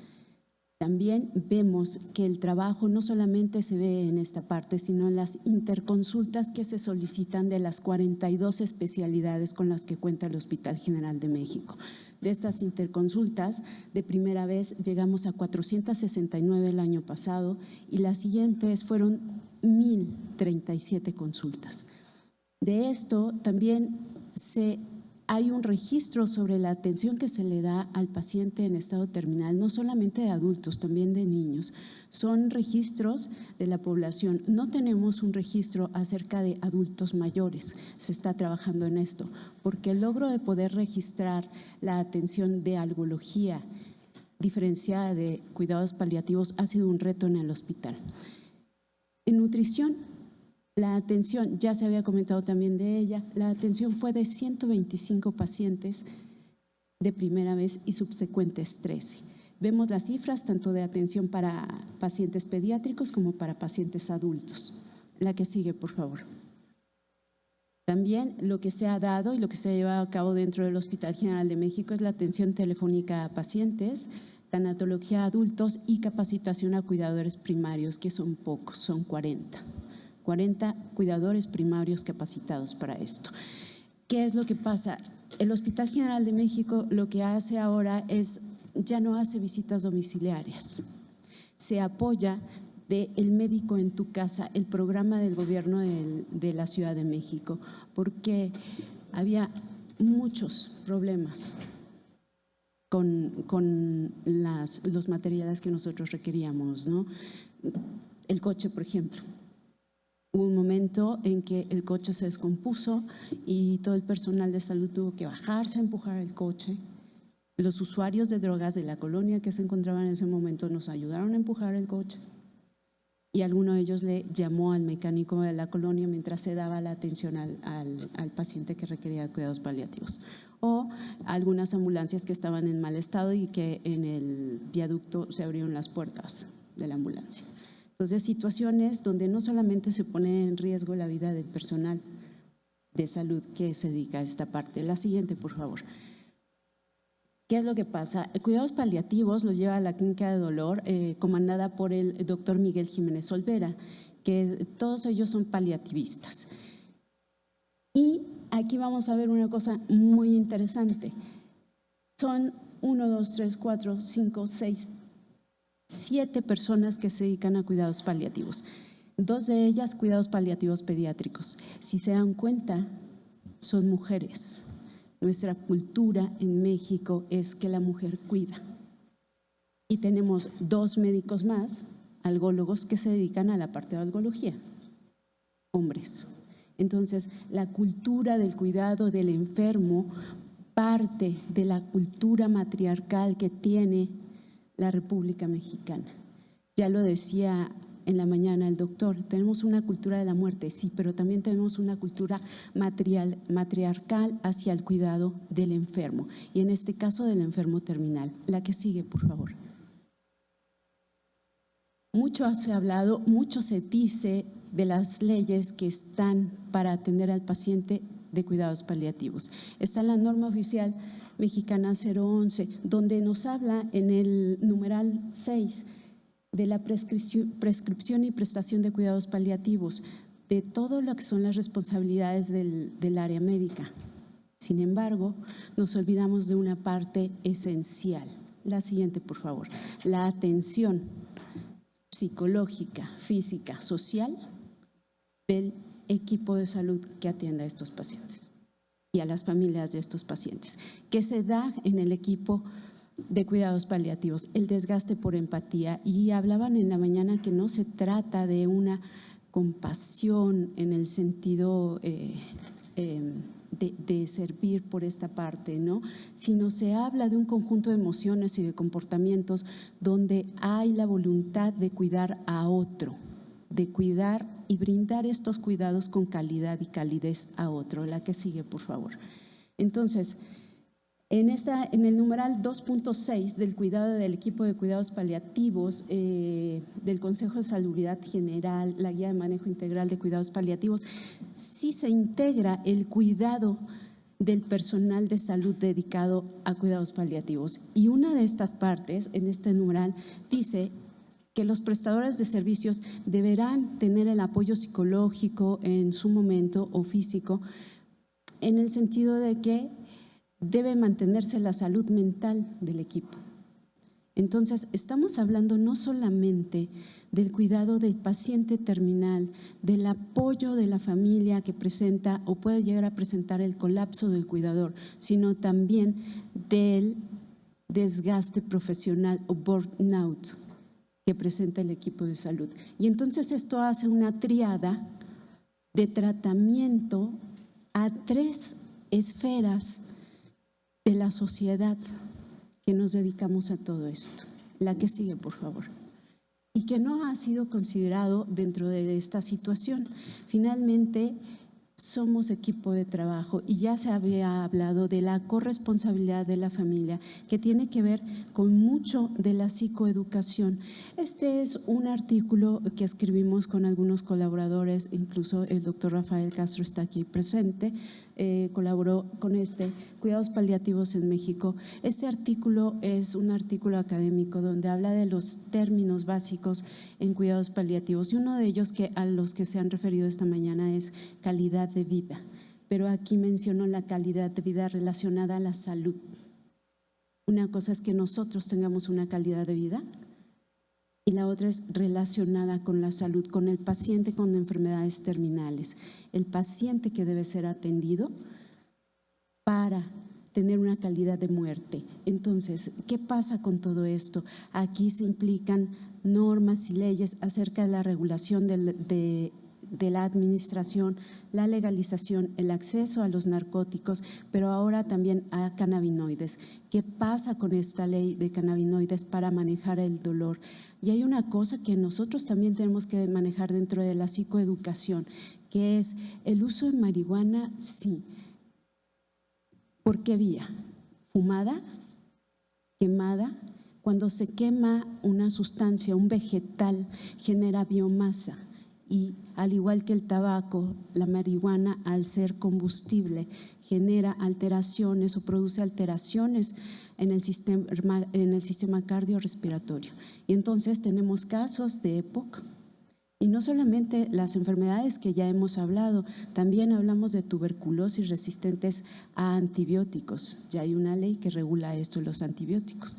También vemos que el trabajo no solamente se ve en esta parte, sino en las interconsultas que se solicitan de las 42 especialidades con las que cuenta el Hospital General de México. De estas interconsultas, de primera vez llegamos a 469 el año pasado y las siguientes fueron 1,037 consultas. De esto también hay un registro sobre la atención que se le da al paciente en estado terminal, no solamente de adultos, también de niños. Son registros de la población. No tenemos un registro acerca de adultos mayores. Se está trabajando en esto, porque el logro de poder registrar la atención de algología diferenciada de cuidados paliativos ha sido un reto en el hospital. En nutrición, la atención, ya se había comentado también de ella, la atención fue de 125 pacientes de primera vez y subsecuentes 13. Vemos las cifras tanto de atención para pacientes pediátricos como para pacientes adultos. La que sigue, por favor. También lo que se ha dado y lo que se ha llevado a cabo dentro del Hospital General de México es la atención telefónica a pacientes, tanatología a adultos y capacitación a cuidadores primarios, que son pocos, son 40 cuidadores primarios capacitados para esto. ¿Qué es lo que pasa? El Hospital General de México lo que hace ahora es, ya no hace visitas domiciliarias. Se apoya del médico en tu casa, el programa del gobierno de la Ciudad de México, porque había muchos problemas con los materiales que nosotros requeríamos, ¿no? El coche, por ejemplo. Hubo un momento en que el coche se descompuso y todo el personal de salud tuvo que bajarse a empujar el coche. Los usuarios de drogas de la colonia que se encontraban en ese momento nos ayudaron a empujar el coche y alguno de ellos le llamó al mecánico de la colonia mientras se daba la atención al paciente que requería cuidados paliativos. O algunas ambulancias que estaban en mal estado y que en el viaducto se abrieron las puertas de la ambulancia. Entonces, situaciones donde no solamente se pone en riesgo la vida del personal de salud que se dedica a esta parte. La siguiente, por favor. ¿Qué es lo que pasa? Cuidados paliativos los lleva a la Clínica de Dolor, comandada por el doctor Miguel Jiménez Olvera, que todos ellos son paliativistas. Y aquí vamos a ver una cosa muy interesante. Son 1, 2, 3, 4, 5, 6, 7 personas que se dedican a cuidados paliativos. 2 de ellas cuidados paliativos pediátricos. Si se dan cuenta, son mujeres. Nuestra cultura en México es que la mujer cuida. Y tenemos 2 médicos más, algólogos, que se dedican a la parte de algología, hombres. Entonces, la cultura del cuidado del enfermo parte de la cultura matriarcal que tiene la República Mexicana. Ya lo decía en la mañana el doctor, tenemos una cultura de la muerte, sí, pero también tenemos una cultura matriarcal hacia el cuidado del enfermo, y en este caso del enfermo terminal. La que sigue, por favor. Mucho se ha hablado, mucho se dice de las leyes que están para atender al paciente de cuidados paliativos. Está la norma oficial mexicana 011, donde nos habla en el numeral 6 de la prescripción y prestación de cuidados paliativos, de todo lo que son las responsabilidades del área médica. Sin embargo, nos olvidamos de una parte esencial. La siguiente, por favor. La atención psicológica, física, social del equipo de salud que atiende a estos pacientes y a las familias de estos pacientes, que se da en el equipo de cuidados paliativos, el desgaste por empatía. Y hablaban en la mañana que no se trata de una compasión en el sentido de servir por esta parte, ¿no? Sino se habla de un conjunto de emociones y de comportamientos donde hay la voluntad de cuidar a otro, de cuidar y brindar estos cuidados con calidad y calidez a otro. La que sigue, por favor. Entonces, en el numeral 2.6 del cuidado del equipo de cuidados paliativos del Consejo de Salubridad General, la Guía de Manejo Integral de Cuidados Paliativos, sí se integra el cuidado del personal de salud dedicado a cuidados paliativos. Y una de estas partes, en este numeral, dice que los prestadores de servicios deberán tener el apoyo psicológico en su momento o físico, en el sentido de que debe mantenerse la salud mental del equipo. Entonces, estamos hablando no solamente del cuidado del paciente terminal, del apoyo de la familia que presenta o puede llegar a presentar el colapso del cuidador, sino también del desgaste profesional o burnout que presenta el equipo de salud. Y entonces esto hace una tríada de tratamiento a 3 esferas de la sociedad que nos dedicamos a todo esto. La que sigue, por favor. Y que no ha sido considerado dentro de esta situación. Finalmente, somos equipo de trabajo y ya se había hablado de la corresponsabilidad de la familia, que tiene que ver con mucho de la psicoeducación. Este es un artículo que escribimos con algunos colaboradores, incluso el doctor Rafael Castro está aquí presente, colaboró con Cuidados Paliativos en México. Este artículo es un artículo académico donde habla de los términos básicos en cuidados paliativos, y uno de ellos a los que se han referido esta mañana es calidad de vida, pero aquí menciono la calidad de vida relacionada a la salud. Una cosa es que nosotros tengamos una calidad de vida y la otra es relacionada con la salud, con el paciente con enfermedades terminales, el paciente que debe ser atendido para tener una calidad de muerte. Entonces, ¿qué pasa con todo esto? Aquí se implican normas y leyes acerca de la regulación de la administración, la legalización, el acceso a los narcóticos, pero ahora también a cannabinoides. ¿Qué pasa con esta ley de cannabinoides para manejar el dolor? Y hay una cosa que nosotros también tenemos que manejar dentro de la psicoeducación, que es el uso de marihuana, sí. ¿Por qué vía? ¿Fumada? ¿Quemada? Cuando se quema una sustancia, un vegetal, genera biomasa. Y al igual que el tabaco, la marihuana, al ser combustible, genera alteraciones o produce alteraciones en el sistema cardiorrespiratorio. Y entonces tenemos casos de EPOC. Y no solamente las enfermedades que ya hemos hablado, también hablamos de tuberculosis resistentes a antibióticos. Ya hay una ley que regula esto, los antibióticos.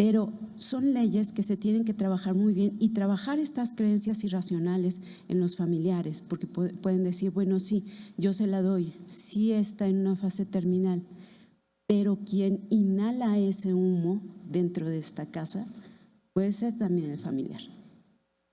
Pero son leyes que se tienen que trabajar muy bien y trabajar estas creencias irracionales en los familiares, porque pueden decir, bueno, sí, yo se la doy, sí está en una fase terminal, pero quien inhala ese humo dentro de esta casa puede ser también el familiar.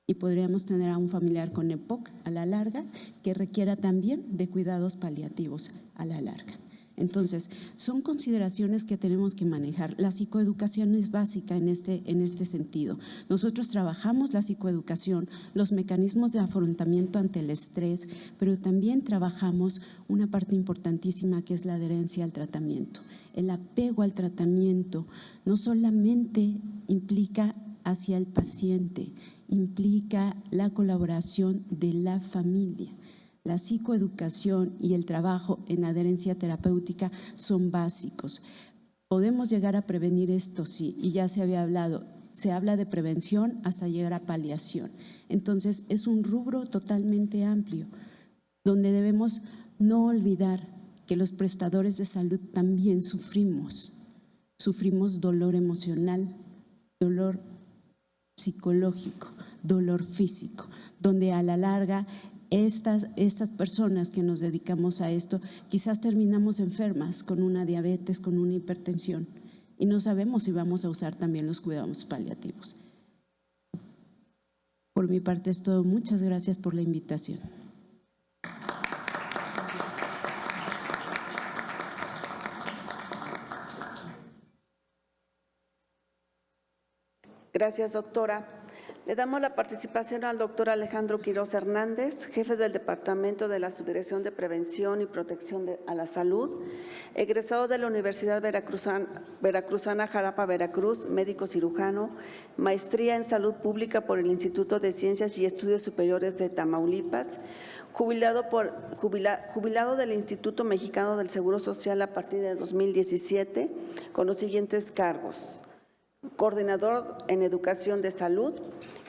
Y podríamos tener a un familiar con EPOC a la larga que requiera también de cuidados paliativos a la larga. Entonces, son consideraciones que tenemos que manejar. La psicoeducación es básica en este sentido. Nosotros trabajamos la psicoeducación, los mecanismos de afrontamiento ante el estrés, pero también trabajamos una parte importantísima que es la adherencia al tratamiento. El apego al tratamiento no solamente implica hacia el paciente, implica la colaboración de la familia. La psicoeducación y el trabajo en adherencia terapéutica son básicos. ¿Podemos llegar a prevenir esto? Sí, y ya se había hablado. Se habla de prevención hasta llegar a paliación. Entonces, es un rubro totalmente amplio, donde debemos no olvidar que los prestadores de salud también sufrimos dolor emocional, dolor psicológico, dolor físico, donde a la larga estas personas que nos dedicamos a esto quizás terminamos enfermas con una diabetes, con una hipertensión y no sabemos si vamos a usar también los cuidados paliativos. Por mi parte es todo. Muchas gracias por la invitación. Gracias, doctora. Le damos la participación al doctor Alejandro Quiroz Hernández, jefe del Departamento de la Subdirección de Prevención y Protección a la Salud, egresado de la Universidad Veracruzana Jalapa, Veracruz, médico cirujano, maestría en Salud Pública por el Instituto de Ciencias y Estudios Superiores de Tamaulipas, jubilado del Instituto Mexicano del Seguro Social a partir de 2017, con los siguientes cargos: coordinador en Educación de Salud,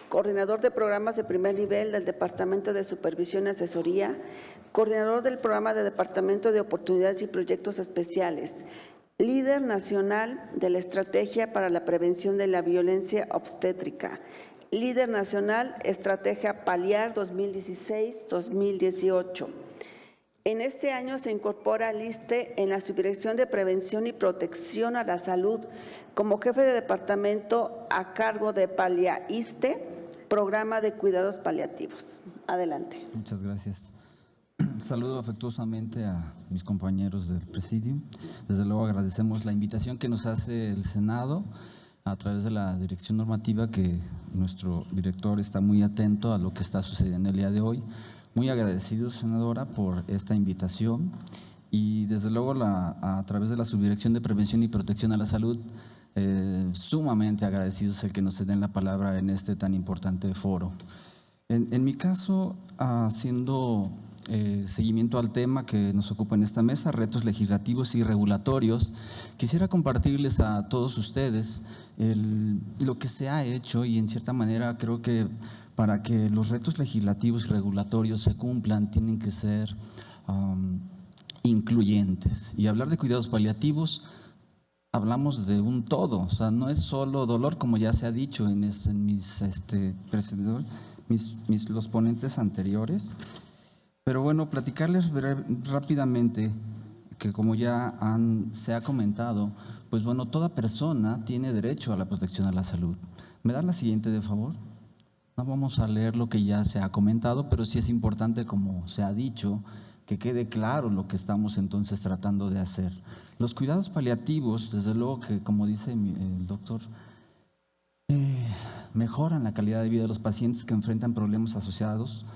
coordinador de programas de primer nivel del Departamento de Supervisión y Asesoría, coordinador del programa de Departamento de Oportunidades y Proyectos Especiales, líder nacional de la Estrategia para la Prevención de la Violencia Obstétrica, líder nacional Estrategia Paliar 2016-2018. En este año se incorpora al ISSSTE en la Subdirección de Prevención y Protección a la Salud como jefe de departamento a cargo de PALIA-ISSSTE, Programa de Cuidados Paliativos. Adelante. Muchas gracias. Saludo afectuosamente a mis compañeros del presidium. Desde luego agradecemos la invitación que nos hace el Senado a través de la dirección normativa, que nuestro director está muy atento a lo que está sucediendo el día de hoy. Muy agradecido, senadora, por esta invitación y desde luego a través de la Subdirección de Prevención y Protección a la Salud, sumamente agradecidos el que nos den la palabra en este tan importante foro. En mi caso, haciendo seguimiento al tema que nos ocupa en esta mesa, retos legislativos y regulatorios, quisiera compartirles a todos ustedes lo que se ha hecho y en cierta manera creo que para que los retos legislativos y regulatorios se cumplan tienen que ser incluyentes. Y hablar de cuidados paliativos, hablamos de un todo, o sea, no es solo dolor, como ya se ha dicho en los ponentes anteriores. Pero bueno, platicarles rápidamente que como ya se ha comentado, pues bueno, toda persona tiene derecho a la protección a la salud. ¿Me dan la siguiente, de favor? No vamos a leer lo que ya se ha comentado, pero sí es importante, como se ha dicho, que quede claro lo que estamos entonces tratando de hacer. Los cuidados paliativos, desde luego que, como dice el doctor, mejoran la calidad de vida de los pacientes que enfrentan problemas asociados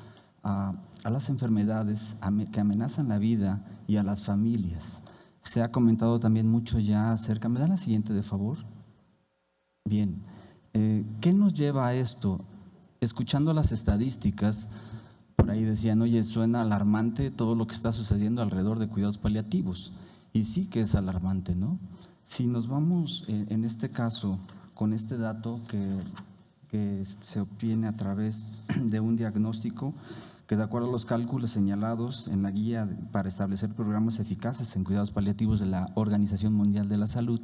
a las enfermedades que amenazan la vida y a las familias. Se ha comentado también mucho ya acerca… ¿Me dan la siguiente, de favor? Bien, ¿qué nos lleva a esto? Escuchando las estadísticas, por ahí decían, oye, suena alarmante todo lo que está sucediendo alrededor de cuidados paliativos. Y sí que es alarmante, ¿no? Si nos vamos, en este caso, con este dato que se obtiene a través de un diagnóstico que, de acuerdo a los cálculos señalados en la guía para establecer programas eficaces en cuidados paliativos de la Organización Mundial de la Salud,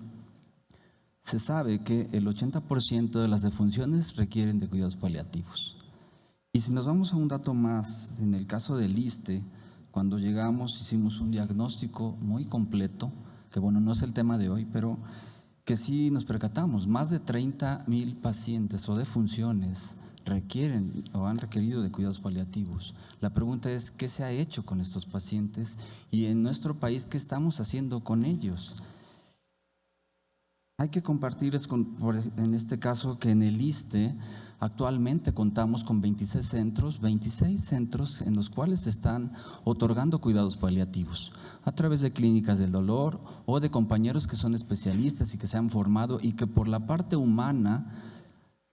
se sabe que el 80% de las defunciones requieren de cuidados paliativos. Y si nos vamos a un dato más, en el caso del ISSSTE, cuando llegamos hicimos un diagnóstico muy completo, que bueno, no es el tema de hoy, pero que sí nos percatamos, más de 30,000 pacientes o defunciones requieren o han requerido de cuidados paliativos. La pregunta es, ¿qué se ha hecho con estos pacientes? Y en nuestro país, ¿qué estamos haciendo con ellos? Hay que compartirles, en este caso, que en el ISSSTE actualmente contamos con 26 centros en los cuales se están otorgando cuidados paliativos a través de clínicas del dolor o de compañeros que son especialistas y que se han formado y que por la parte humana,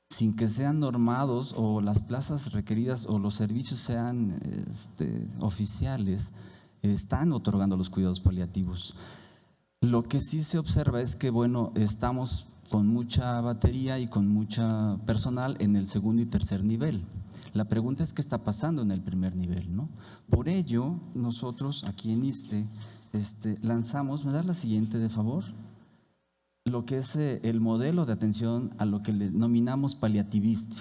sin que sean normados o las plazas requeridas o los servicios sean oficiales, están otorgando los cuidados paliativos. Lo que sí se observa es que, bueno, estamos con mucha batería y con mucha personal en el segundo y tercer nivel. La pregunta es qué está pasando en el primer nivel, ¿no? Por ello, nosotros aquí en ISSSTE lanzamos, ¿me das la siguiente, de favor? Lo que es el modelo de atención a lo que le denominamos paliativista.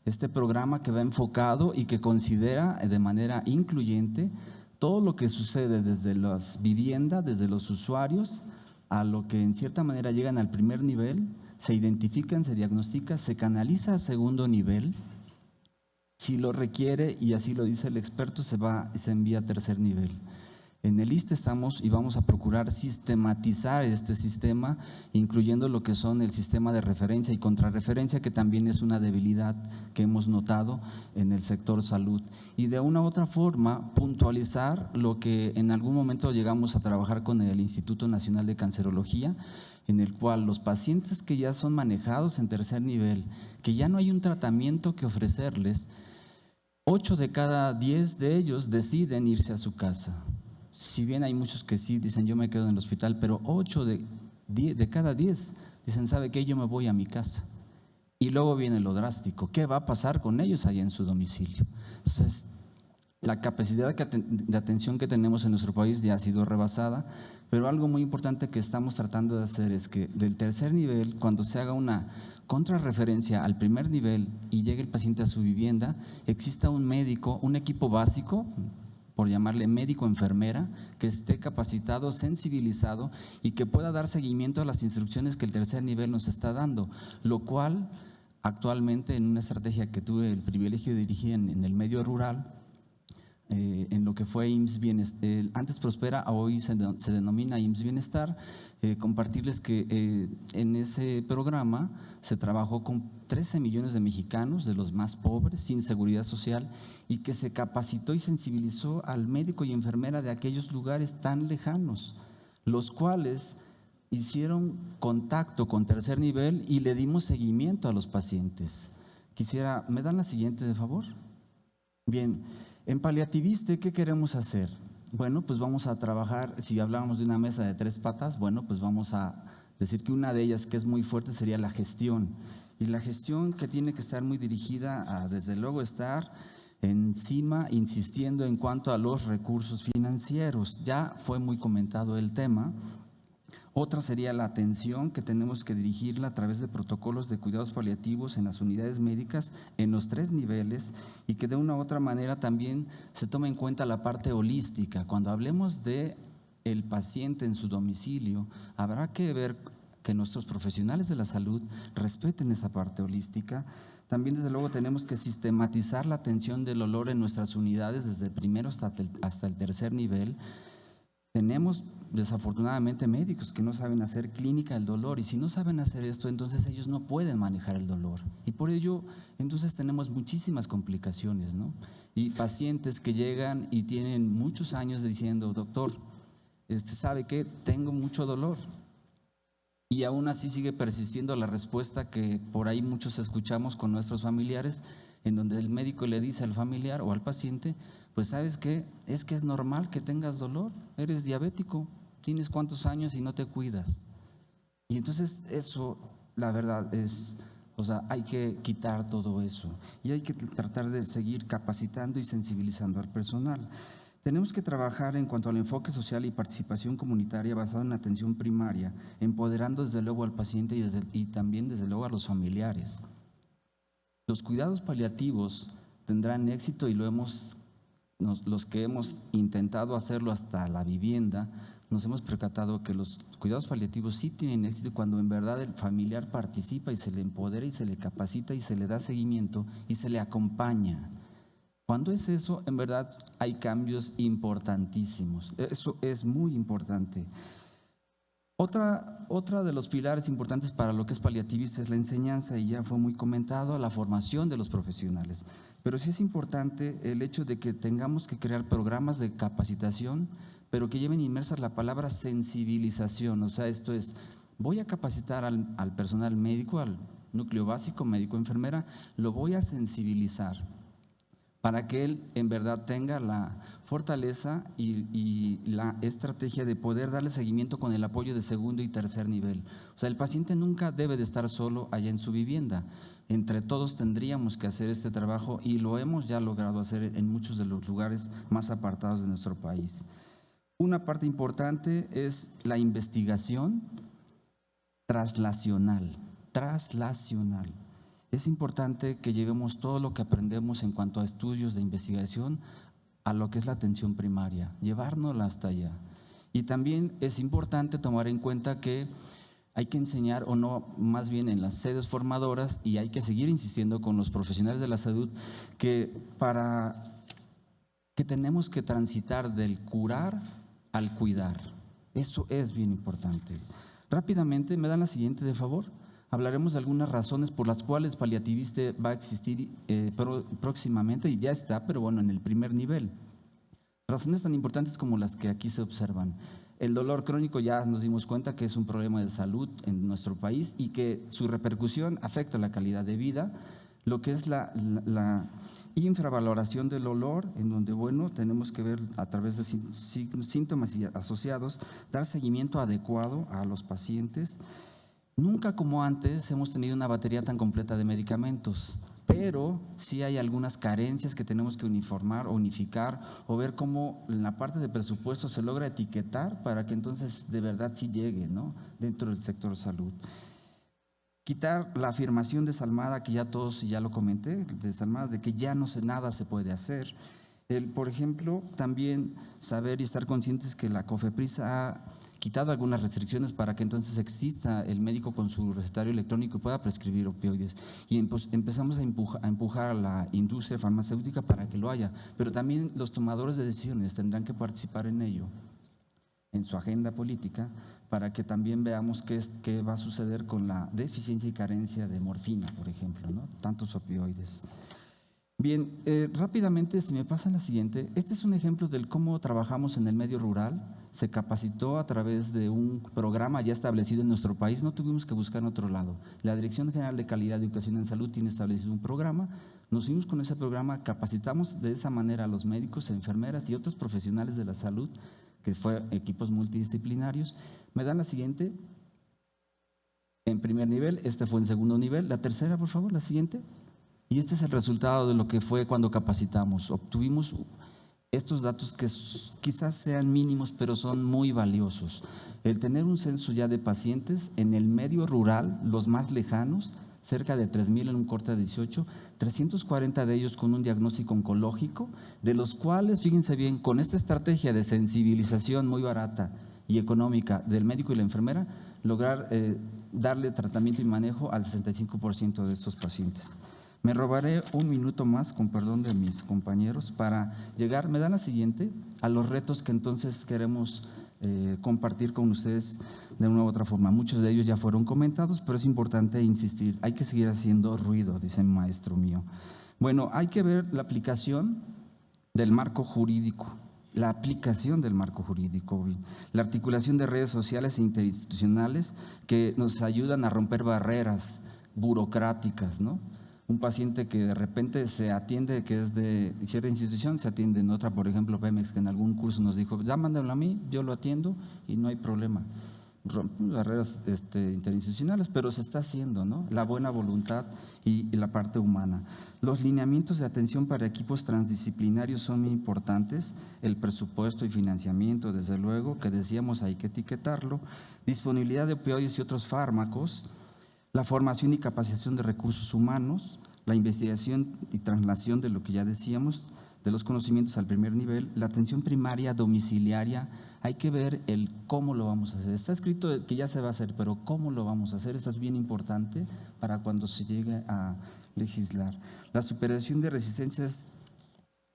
Este programa que va enfocado y que considera de manera incluyente todo lo que sucede desde las viviendas, desde los usuarios, a lo que en cierta manera llegan al primer nivel, se identifican, se diagnostica, se canaliza a segundo nivel, si lo requiere y así lo dice el experto, se envía a tercer nivel. En el ISSSTE estamos y vamos a procurar sistematizar este sistema, incluyendo lo que son el sistema de referencia y contrarreferencia, que también es una debilidad que hemos notado en el sector salud. Y de una u otra forma, puntualizar lo que en algún momento llegamos a trabajar con el Instituto Nacional de Cancerología, en el cual los pacientes que ya son manejados en tercer nivel, que ya no hay un tratamiento que ofrecerles, 8 de cada 10 de ellos deciden irse a su casa. Si bien hay muchos que sí dicen yo me quedo en el hospital, pero 8 de cada 10 dicen, ¿sabe qué? Yo me voy a mi casa. Y luego viene lo drástico, ¿qué va a pasar con ellos allá en su domicilio? Entonces, la capacidad de atención que tenemos en nuestro país ya ha sido rebasada, pero algo muy importante que estamos tratando de hacer es que del tercer nivel, cuando se haga una contrarreferencia al primer nivel y llegue el paciente a su vivienda, exista un médico, un equipo básico, por llamarle médico-enfermera, que esté capacitado, sensibilizado y que pueda dar seguimiento a las instrucciones que el tercer nivel nos está dando, lo cual actualmente en una estrategia que tuve el privilegio de dirigir en el medio rural, en lo que fue IMSS Bienestar, antes Prospera, hoy se denomina IMSS Bienestar, compartirles que en ese programa se trabajó con 13 millones de mexicanos, de los más pobres, sin seguridad social, y que se capacitó y sensibilizó al médico y enfermera de aquellos lugares tan lejanos, los cuales hicieron contacto con tercer nivel y le dimos seguimiento a los pacientes. ¿Me dan la siguiente, de favor? Bien, en Paliativiste, ¿qué queremos hacer? Bueno, pues vamos a trabajar, si hablábamos de una mesa de 3 patas, bueno, pues vamos a decir que una de ellas que es muy fuerte sería la gestión. Y la gestión que tiene que estar muy dirigida a, desde luego, estar encima, insistiendo en cuanto a los recursos financieros. Ya fue muy comentado el tema. Otra sería la atención, que tenemos que dirigirla a través de protocolos de cuidados paliativos en las unidades médicas en los 3 niveles y que de una u otra manera también se tome en cuenta la parte holística. Cuando hablemos de el paciente en su domicilio, habrá que ver que nuestros profesionales de la salud respeten esa parte holística. También, desde luego, tenemos que sistematizar la atención del olor en nuestras unidades desde el primero hasta el tercer nivel. Tenemos desafortunadamente médicos que no saben hacer clínica del dolor, y si no saben hacer esto, entonces ellos no pueden manejar el dolor, y por ello entonces tenemos muchísimas complicaciones, ¿no? Y pacientes que llegan y tienen muchos años diciendo, doctor, ¿sabe qué? Tengo mucho dolor, y aún así sigue persistiendo la respuesta que por ahí muchos escuchamos con nuestros familiares, en donde el médico le dice al familiar o al paciente, pues ¿sabes qué? Es que es normal que tengas dolor, eres diabético, tienes cuántos años y no te cuidas. Y entonces eso, la verdad es, hay que quitar todo eso y hay que tratar de seguir capacitando y sensibilizando al personal. Tenemos que trabajar en cuanto al enfoque social y participación comunitaria basado en la atención primaria, empoderando desde luego al paciente y también desde luego a los familiares. Los cuidados paliativos tendrán éxito y los que hemos intentado hacerlo hasta la vivienda, nos hemos percatado que los cuidados paliativos sí tienen éxito cuando en verdad el familiar participa y se le empodera y se le capacita y se le da seguimiento y se le acompaña. Cuando es eso, en verdad hay cambios importantísimos. Eso es muy importante. Otra de los pilares importantes para lo que es paliativista es la enseñanza, y ya fue muy comentado, la formación de los profesionales. Pero sí es importante el hecho de que tengamos que crear programas de capacitación, pero que lleven inmersa la palabra sensibilización. O sea, esto es, voy a capacitar al personal médico, al núcleo básico, médico-enfermera, lo voy a sensibilizar para que él en verdad tenga la fortaleza y la estrategia de poder darle seguimiento con el apoyo de segundo y tercer nivel. O sea, el paciente nunca debe de estar solo allá en su vivienda. Entre todos tendríamos que hacer este trabajo y lo hemos ya logrado hacer en muchos de los lugares más apartados de nuestro país. Una parte importante es la investigación traslacional. Es importante que llevemos todo lo que aprendemos en cuanto a estudios de investigación a lo que es la atención primaria, llevárnosla hasta allá. Y también es importante tomar en cuenta que hay que enseñar, o no, más bien en las sedes formadoras, y hay que seguir insistiendo con los profesionales de la salud, que tenemos que transitar del curar al cuidar. Eso es bien importante. Rápidamente, ¿me dan la siguiente, de favor? Hablaremos de algunas razones por las cuales paliativista va a existir próximamente, y ya está, pero bueno, en el primer nivel. Razones tan importantes como las que aquí se observan. El dolor crónico, ya nos dimos cuenta que es un problema de salud en nuestro país y que su repercusión afecta la calidad de vida. Lo que es la infravaloración del dolor, en donde, bueno, tenemos que ver a través de síntomas asociados, dar seguimiento adecuado a los pacientes. Nunca como antes hemos tenido una batería tan completa de medicamentos, pero sí hay algunas carencias que tenemos que unificar o ver cómo en la parte de presupuesto se logra etiquetar para que entonces de verdad sí llegue, ¿no?, dentro del sector salud. Quitar la afirmación desalmada, que ya todos, ya lo comenté, desalmada, de que ya no sé nada se puede hacer. Por ejemplo, también saber y estar conscientes que la COFEPRIS ha quitado algunas restricciones para que entonces exista el médico con su recetario electrónico y pueda prescribir opioides. Y empezamos a empujar a la industria farmacéutica para que lo haya, pero también los tomadores de decisiones tendrán que participar en ello, en su agenda política, para que también veamos qué va a suceder con la deficiencia y carencia de morfina, por ejemplo, ¿no?, tantos opioides. Bien, rápidamente, si me pasan la siguiente, este es un ejemplo del cómo trabajamos en el medio rural. Se capacitó a través de un programa ya establecido en nuestro país, no tuvimos que buscar en otro lado. La Dirección General de Calidad de Educación en Salud tiene establecido un programa, nos fuimos con ese programa, capacitamos de esa manera a los médicos, enfermeras y otros profesionales de la salud, que fue equipos multidisciplinarios. ¿Me dan la siguiente? En primer nivel, este fue en segundo nivel. La tercera, por favor, la siguiente. Y este es el resultado de lo que fue cuando capacitamos. Obtuvimos estos datos que quizás sean mínimos, pero son muy valiosos. El tener un censo ya de pacientes en el medio rural, los más lejanos, cerca de 3,000 en un corte de 18, 340 de ellos con un diagnóstico oncológico, de los cuales, fíjense bien, con esta estrategia de sensibilización muy barata y económica del médico y la enfermera, lograr darle tratamiento y manejo al 65% de estos pacientes. Me robaré un minuto más, con perdón de mis compañeros, para llegar, ¿me dan la siguiente?, a los retos que entonces queremos compartir con ustedes de una u otra forma. Muchos de ellos ya fueron comentados, pero es importante insistir, hay que seguir haciendo ruido, dice mi maestro mío. Bueno, hay que ver la aplicación del marco jurídico, la articulación de redes sociales e interinstitucionales que nos ayudan a romper barreras burocráticas, ¿no? Un paciente que de repente se atiende, que es de cierta institución, se atiende en otra, por ejemplo Pemex, que en algún curso nos dijo, ya mándalo a mí, yo lo atiendo y no hay problema. barreras interinstitucionales, pero se está haciendo, ¿no? La buena voluntad y la parte humana. Los lineamientos de atención para equipos transdisciplinarios son muy importantes, el presupuesto y financiamiento, desde luego, que decíamos hay que etiquetarlo, disponibilidad de opioides y otros fármacos, la formación y capacitación de recursos humanos, la investigación y traslación de lo que ya decíamos, de los conocimientos al primer nivel, la atención primaria domiciliaria, hay que ver el cómo lo vamos a hacer. Está escrito que ya se va a hacer, pero cómo lo vamos a hacer, eso es bien importante para cuando se llegue a legislar. La superación de resistencias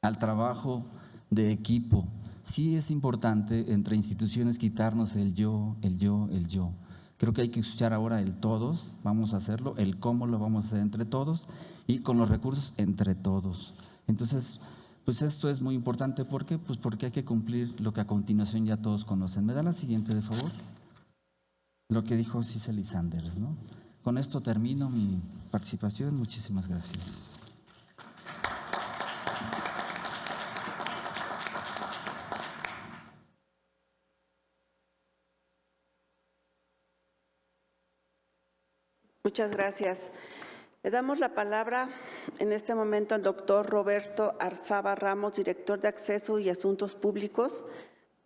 al trabajo de equipo. Sí es importante entre instituciones quitarnos el yo, el yo, el yo. Creo que hay que escuchar ahora el todos, vamos a hacerlo, el cómo lo vamos a hacer entre todos y con los recursos entre todos. Entonces, pues esto es muy importante. ¿Por qué? Pues porque hay que cumplir lo que a continuación ya todos conocen. ¿Me da la siguiente, de favor? Lo que dijo Cicely Sanders, ¿no? Con esto termino mi participación. Muchísimas gracias. Muchas gracias. Le damos la palabra en este momento al doctor Roberto Arzaba Ramos, director de Acceso y Asuntos Públicos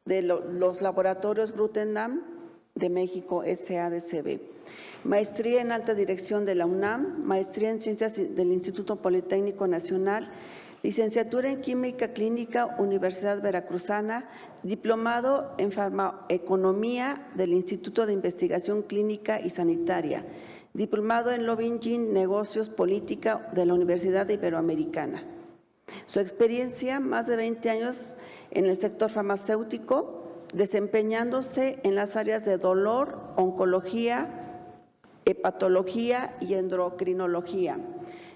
de los Laboratorios Grutenam de México, SADCB. Maestría en Alta Dirección de la UNAM, maestría en Ciencias del Instituto Politécnico Nacional, licenciatura en Química Clínica, Universidad Veracruzana, diplomado en Farmacoeconomía del Instituto de Investigación Clínica y Sanitaria, diplomado en Lobbying, Negocios, Política de la Universidad Iberoamericana. Su experiencia, más de 20 años en el sector farmacéutico, desempeñándose en las áreas de dolor, oncología, hepatología y endocrinología.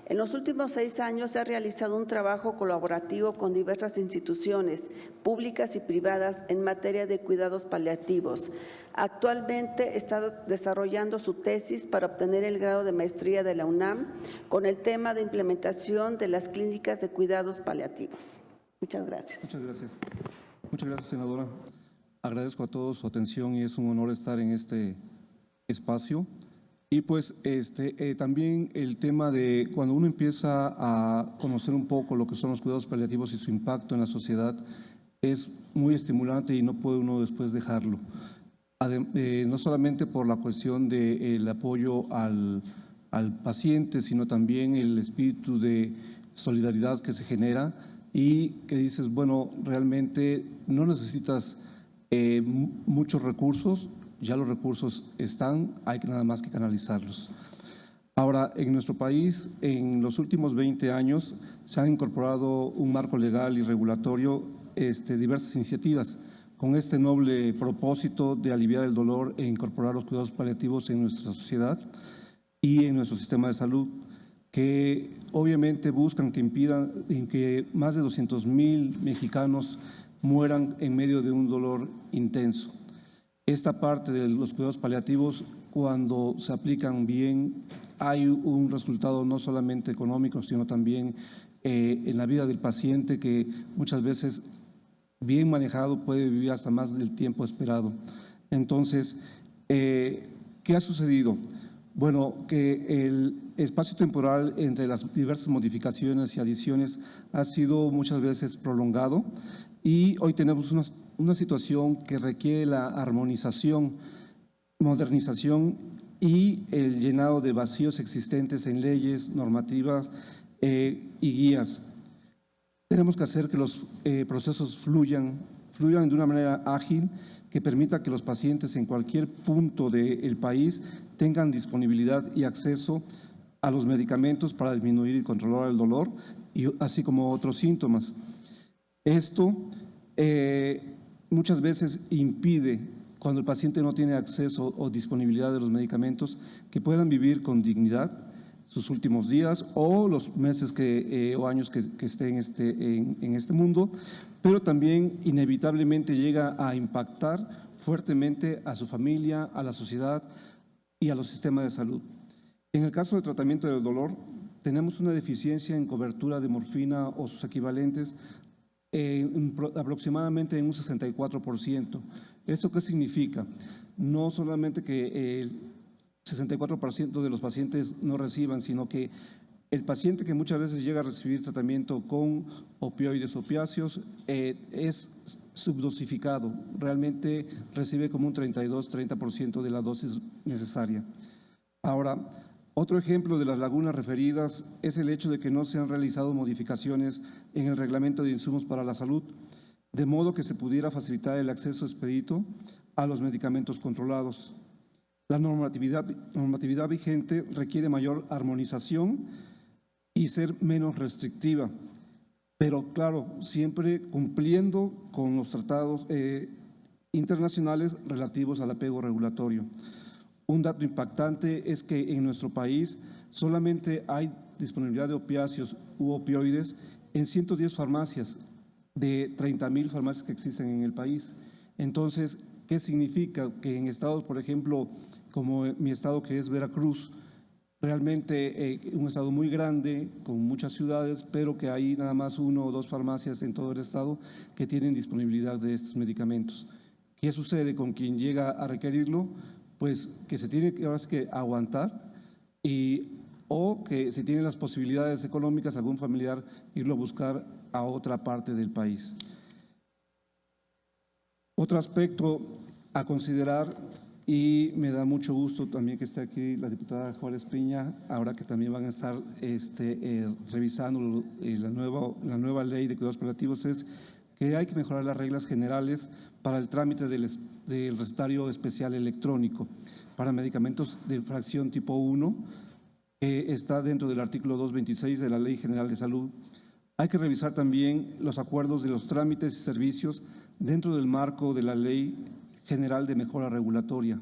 En los últimos 6 años se ha realizado un trabajo colaborativo con diversas instituciones públicas y privadas en materia de cuidados paliativos. Actualmente está desarrollando su tesis para obtener el grado de maestría de la UNAM con el tema de implementación de las clínicas de cuidados paliativos. Muchas gracias. Muchas gracias. Muchas gracias, senadora. Agradezco a todos su atención y es un honor estar en este espacio. Y pues también el tema de cuando uno empieza a conocer un poco lo que son los cuidados paliativos y su impacto en la sociedad, es muy estimulante y no puede uno después dejarlo. No solamente por la cuestión del apoyo al paciente, sino también el espíritu de solidaridad que se genera y que dices, bueno, realmente no necesitas muchos recursos, ya los recursos están, hay que nada más que canalizarlos. Ahora, en nuestro país, en los últimos 20 años, se han incorporado un marco legal y regulatorio, diversas iniciativas, con este noble propósito de aliviar el dolor e incorporar los cuidados paliativos en nuestra sociedad y en nuestro sistema de salud, que obviamente buscan que impidan que más de 200,000 mexicanos mueran en medio de un dolor intenso. Esta parte de los cuidados paliativos, cuando se aplican bien, hay un resultado no solamente económico, sino también en la vida del paciente, que muchas veces, bien manejado, puede vivir hasta más del tiempo esperado. Entonces, ¿qué ha sucedido? Bueno, que el espacio temporal entre las diversas modificaciones y adiciones ha sido muchas veces prolongado y hoy tenemos una situación que requiere la armonización, modernización y el llenado de vacíos existentes en leyes, normativas y guías. Tenemos que hacer que los procesos fluyan de una manera ágil que permita que los pacientes en cualquier punto del país tengan disponibilidad y acceso a los medicamentos para disminuir y controlar el dolor, así como otros síntomas. Esto muchas veces impide, cuando el paciente no tiene acceso o disponibilidad de los medicamentos, que puedan vivir con dignidad sus últimos días o los meses o años que estén en este mundo, pero también inevitablemente llega a impactar fuertemente a su familia, a la sociedad y a los sistemas de salud. En el caso de tratamiento del dolor, tenemos una deficiencia en cobertura de morfina o sus equivalentes aproximadamente en un 64%. ¿Esto qué significa? no solamente que el 64% de los pacientes no reciban, sino que el paciente que muchas veces llega a recibir tratamiento con opioides opiáceos es subdosificado, realmente recibe como un 32-30% de la dosis necesaria. Ahora, otro ejemplo de las lagunas referidas es el hecho de que no se han realizado modificaciones en el reglamento de insumos para la salud, de modo que se pudiera facilitar el acceso expedito a los medicamentos controlados. La normatividad vigente requiere mayor armonización y ser menos restrictiva, pero claro, siempre cumpliendo con los tratados internacionales relativos al apego regulatorio. Un dato impactante es que en nuestro país solamente hay disponibilidad de opiáceos u opioides en 110 farmacias de 30,000 farmacias que existen en el país. Entonces, ¿qué significa? Que en estados, por ejemplo, como mi estado que es Veracruz, realmente un estado muy grande, con muchas ciudades, pero que hay nada más 1 o 2 farmacias en todo el estado que tienen disponibilidad de estos medicamentos. ¿Qué sucede con quien llega a requerirlo? Pues que se tiene que, ahora es que aguantar o que si tiene las posibilidades económicas, algún familiar irlo a buscar a otra parte del país. Otro aspecto a considerar, y me da mucho gusto también que esté aquí la diputada Juárez Piña, ahora que también van a estar revisando la nueva ley de cuidados paliativos, es que hay que mejorar las reglas generales para el trámite del recetario especial electrónico para medicamentos de fracción tipo 1, que está dentro del artículo 226 de la Ley General de Salud. Hay que revisar también los acuerdos de los trámites y servicios dentro del marco de la Ley General de Mejora Regulatoria.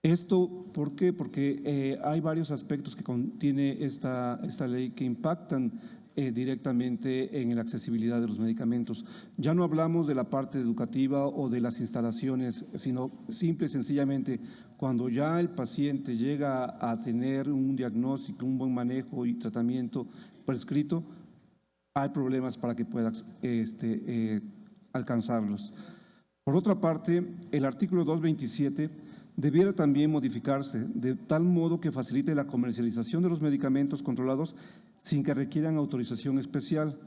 ¿Esto por qué? Porque hay varios aspectos que contiene esta ley que impactan directamente en la accesibilidad de los medicamentos. Ya no hablamos de la parte educativa o de las instalaciones, sino simple y sencillamente cuando ya el paciente llega a tener un diagnóstico, un buen manejo y tratamiento prescrito, hay problemas para que pueda alcanzarlos. Por otra parte, el artículo 227 debiera también modificarse de tal modo que facilite la comercialización de los medicamentos controlados sin que requieran autorización especial,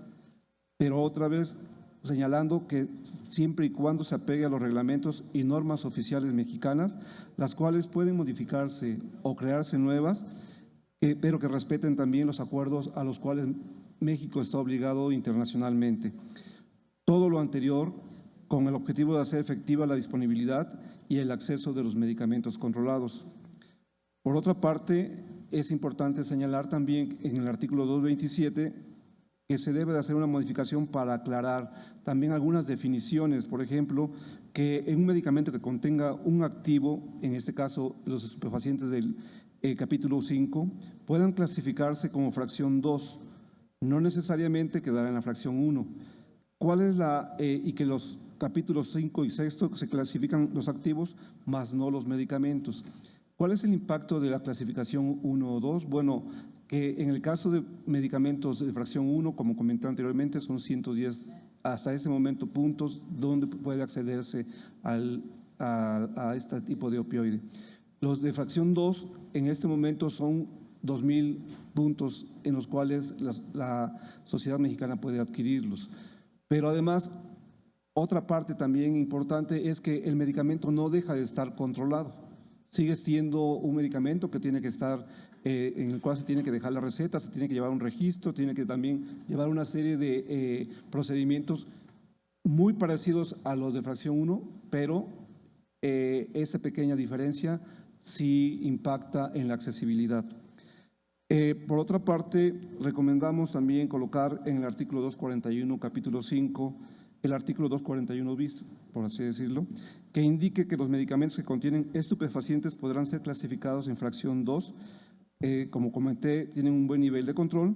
pero otra vez señalando que siempre y cuando se apegue a los reglamentos y normas oficiales mexicanas, las cuales pueden modificarse o crearse nuevas, pero que respeten también los acuerdos a los cuales México está obligado internacionalmente. Todo lo anterior con el objetivo de hacer efectiva la disponibilidad y el acceso de los medicamentos controlados. Por otra parte, es importante señalar también en el artículo 227 que se debe de hacer una modificación para aclarar también algunas definiciones, por ejemplo, que en un medicamento que contenga un activo, en este caso los estupefacientes del capítulo 5, puedan clasificarse como fracción 2, no necesariamente quedar en la fracción 1. ¿Cuál es y que los capítulos 5 y 6 se clasifican los activos, más no los medicamentos? ¿Cuál es el impacto de la clasificación 1 o 2? Bueno, que en el caso de medicamentos de fracción 1, como comenté anteriormente, son 110 hasta este momento puntos donde puede accederse a este tipo de opioide. Los de fracción 2 en este momento son 2,000 puntos en los cuales la sociedad mexicana puede adquirirlos. Pero además, otra parte también importante es que el medicamento no deja de estar controlado. Sigue siendo un medicamento que tiene que estar, en el cual se tiene que dejar la receta, se tiene que llevar un registro, tiene que también llevar una serie de procedimientos muy parecidos a los de fracción 1, pero esa pequeña diferencia sí impacta en la accesibilidad. Por otra parte, recomendamos también colocar en el artículo 241, capítulo 5, el artículo 241 bis, por así decirlo, que indique que los medicamentos que contienen estupefacientes podrán ser clasificados en fracción 2, como comenté, tienen un buen nivel de control,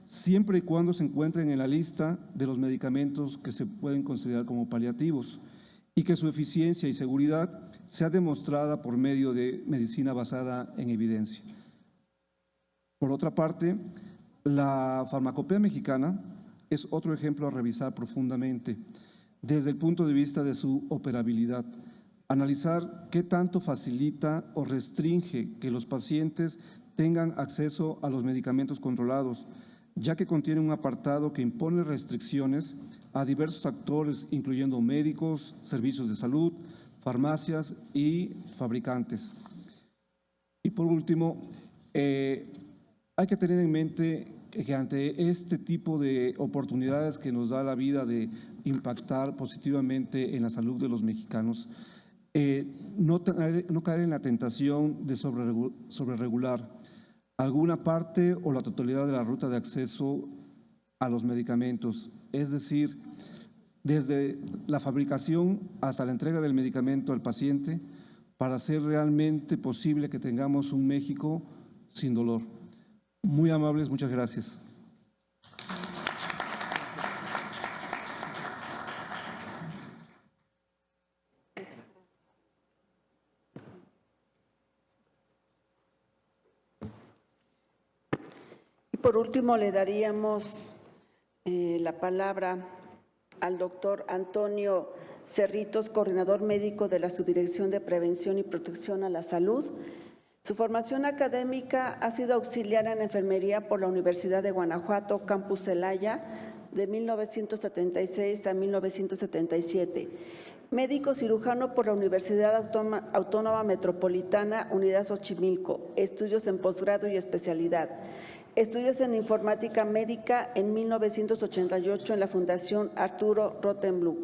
siempre y cuando se encuentren en la lista de los medicamentos que se pueden considerar como paliativos y que su eficiencia y seguridad sea demostrada por medio de medicina basada en evidencia. Por otra parte, la farmacopea mexicana es otro ejemplo a revisar profundamente desde el punto de vista de su operabilidad. Analizar qué tanto facilita o restringe que los pacientes tengan acceso a los medicamentos controlados, ya que contiene un apartado que impone restricciones a diversos actores, incluyendo médicos, servicios de salud, farmacias y fabricantes. Y por último, hay que tener en mente que ante este tipo de oportunidades que nos da la vida de impactar positivamente en la salud de los mexicanos, no caer en la tentación de sobreregular alguna parte o la totalidad de la ruta de acceso a los medicamentos, es decir, desde la fabricación hasta la entrega del medicamento al paciente, para hacer realmente posible que tengamos un México sin dolor. Muy amables, muchas gracias. Y por último, le daríamos la palabra al doctor Antonio Cerritos, coordinador médico de la Subdirección de Prevención y Protección a la Salud. Su formación académica ha sido auxiliar en enfermería por la Universidad de Guanajuato, Campus Celaya, de 1976 a 1977. Médico cirujano por la Universidad Autónoma Metropolitana, Unidad Xochimilco, estudios en posgrado y especialidad. Estudios en informática médica en 1988 en la Fundación Arturo Rothenblum.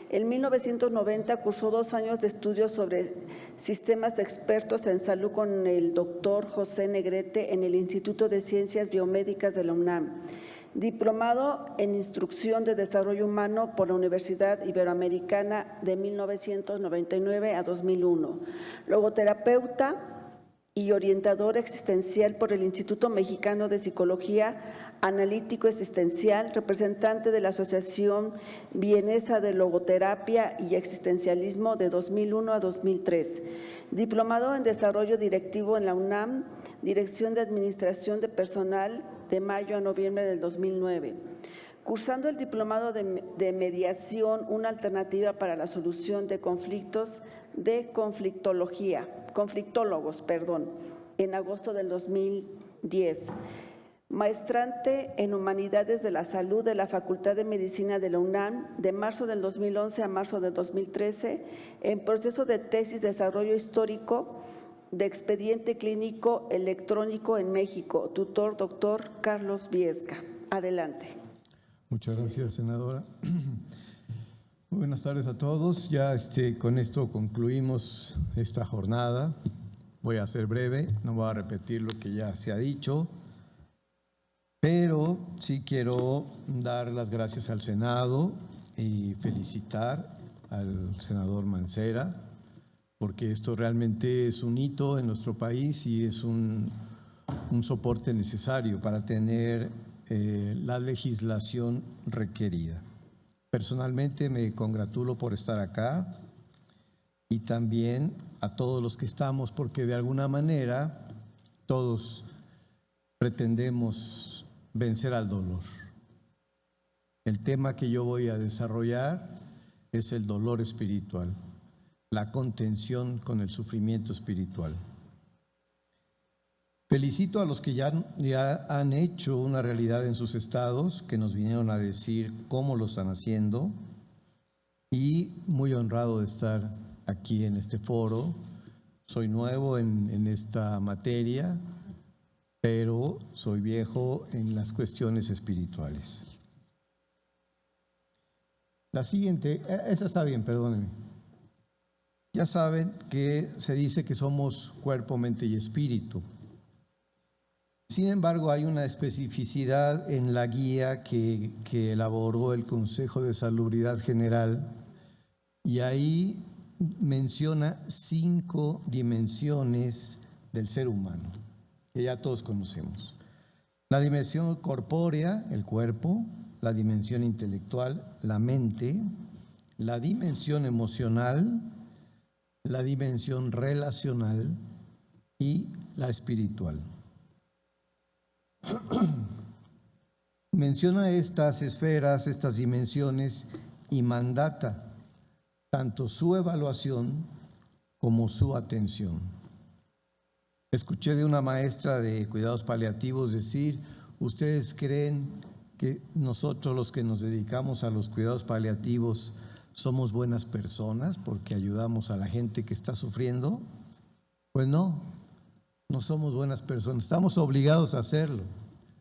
En 1990 cursó 2 años de estudios sobre sistemas de expertos en salud con el doctor José Negrete en el Instituto de Ciencias Biomédicas de la UNAM. Diplomado en Instrucción de Desarrollo Humano por la Universidad Iberoamericana de 1999 a 2001. Logoterapeuta y orientador existencial por el Instituto Mexicano de Psicología Analítico Existencial, representante de la Asociación Vienesa de Logoterapia y Existencialismo de 2001 a 2003. Diplomado en Desarrollo Directivo en la UNAM, Dirección de Administración de Personal de mayo a noviembre del 2009. Cursando el Diplomado de Mediación, una alternativa para la solución de conflictos de conflictólogos, en agosto del 2010. Maestrante en Humanidades de la Salud de la Facultad de Medicina de la UNAM, de marzo del 2011 a marzo del 2013, en proceso de tesis de desarrollo histórico de expediente clínico electrónico en México. Tutor, doctor Carlos Viesca. Adelante. Muchas gracias, senadora. Buenas tardes a todos. Ya con esto concluimos esta jornada. Voy a ser breve, no voy a repetir lo que ya se ha dicho, pero sí quiero dar las gracias al Senado y felicitar al senador Mancera, porque esto realmente es un hito en nuestro país y es un soporte necesario para tener la legislación requerida. Personalmente me congratulo por estar acá y también a todos los que estamos, porque de alguna manera todos pretendemos vencer al dolor. El tema que yo voy a desarrollar es el dolor espiritual, la contención con el sufrimiento espiritual. Felicito a los que ya han hecho una realidad en sus estados, que nos vinieron a decir cómo lo están haciendo, y muy honrado de estar aquí en este foro. Soy nuevo en esta materia, pero soy viejo en las cuestiones espirituales. La siguiente, esta está bien, perdónenme. Ya saben que se dice que somos cuerpo, mente y espíritu. Sin embargo, hay una especificidad en la guía que elaboró el Consejo de Salubridad General, y ahí menciona 5 dimensiones del ser humano, que ya todos conocemos. La dimensión corpórea, el cuerpo; la dimensión intelectual, la mente; la dimensión emocional; la dimensión relacional y la espiritual. Menciona estas esferas, estas dimensiones, y mandata tanto su evaluación como su atención. Escuché de una maestra de cuidados paliativos decir, ¿ustedes creen que nosotros los que nos dedicamos a los cuidados paliativos somos buenas personas porque ayudamos a la gente que está sufriendo? Pues no, no somos buenas personas, estamos obligados a hacerlo.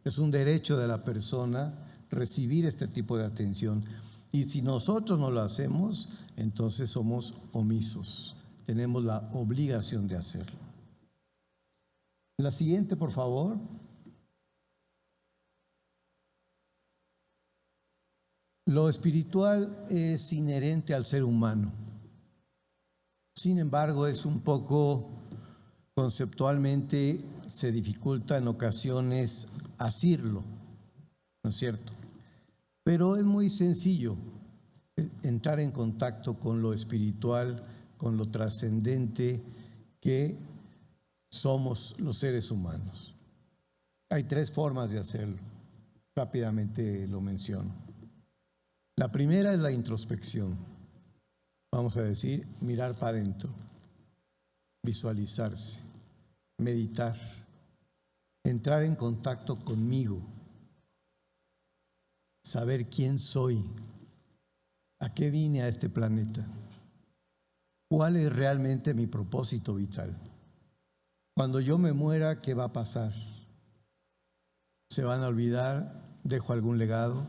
Es un derecho de la persona recibir este tipo de atención. Y si nosotros no lo hacemos, entonces somos omisos. Tenemos la obligación de hacerlo. La siguiente, por favor. Lo espiritual es inherente al ser humano. Sin embargo, es un poco conceptualmente, se dificulta en ocasiones asirlo, ¿no es cierto? Pero es muy sencillo entrar en contacto con lo espiritual, con lo trascendente que somos los seres humanos. Hay 3 formas de hacerlo. Rápidamente lo menciono. La primera es la introspección. Vamos a decir, mirar para adentro, visualizarse, meditar, entrar en contacto conmigo, saber quién soy, a qué vine a este planeta, cuál es realmente mi propósito vital. Cuando yo me muera, ¿qué va a pasar? ¿Se van a olvidar? ¿Dejo algún legado?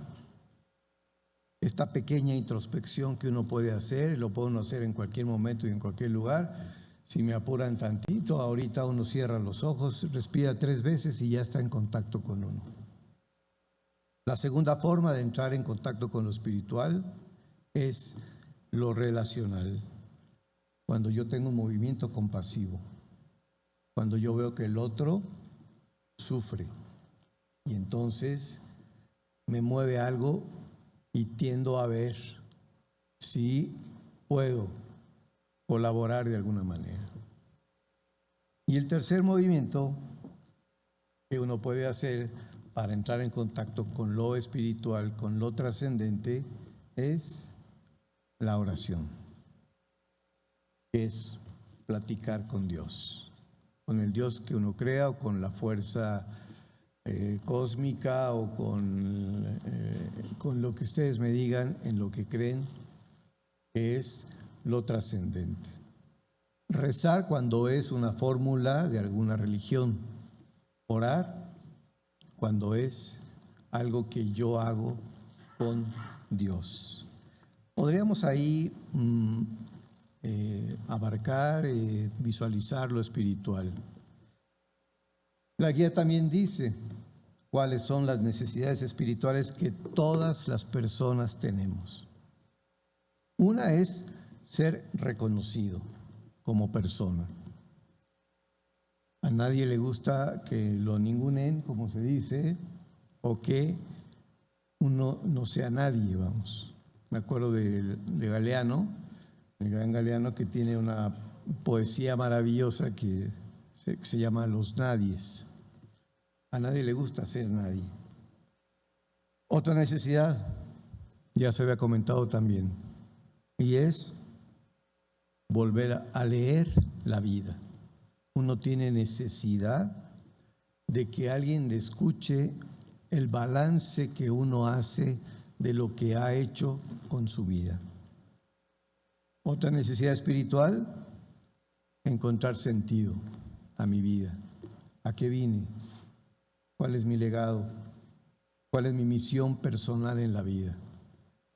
Esta pequeña introspección que uno puede hacer, lo puede uno hacer en cualquier momento y en cualquier lugar. Si me apuran tantito, ahorita uno cierra los ojos, respira 3 veces y ya está en contacto con uno. La segunda forma de entrar en contacto con lo espiritual es lo relacional. Cuando yo tengo un movimiento compasivo, cuando yo veo que el otro sufre y entonces me mueve algo y tiendo a ver si puedo colaborar de alguna manera. Y el tercer movimiento que uno puede hacer para entrar en contacto con lo espiritual, con lo trascendente, es la oración, es platicar con Dios, con el Dios que uno crea o con la fuerza cósmica o con lo que ustedes me digan en lo que creen que es lo trascendente. Rezar cuando es una fórmula de alguna religión. Orar cuando es algo que yo hago con Dios. Podríamos ahí abarcar, visualizar lo espiritual. La guía también dice cuáles son las necesidades espirituales que todas las personas tenemos. Una es ser reconocido como persona. A nadie le gusta que lo ningunen, como se dice, o que uno no sea nadie, vamos. Me acuerdo de Galeano, el gran Galeano, que tiene una poesía maravillosa que se llama Los Nadies. A nadie le gusta ser nadie. Otra necesidad, ya se había comentado también, y es volver a leer la vida. Uno tiene necesidad de que alguien le escuche el balance que uno hace de lo que ha hecho con su vida. Otra necesidad espiritual, encontrar sentido a mi vida. ¿A qué vine? ¿Cuál es mi legado? ¿Cuál es mi misión personal en la vida?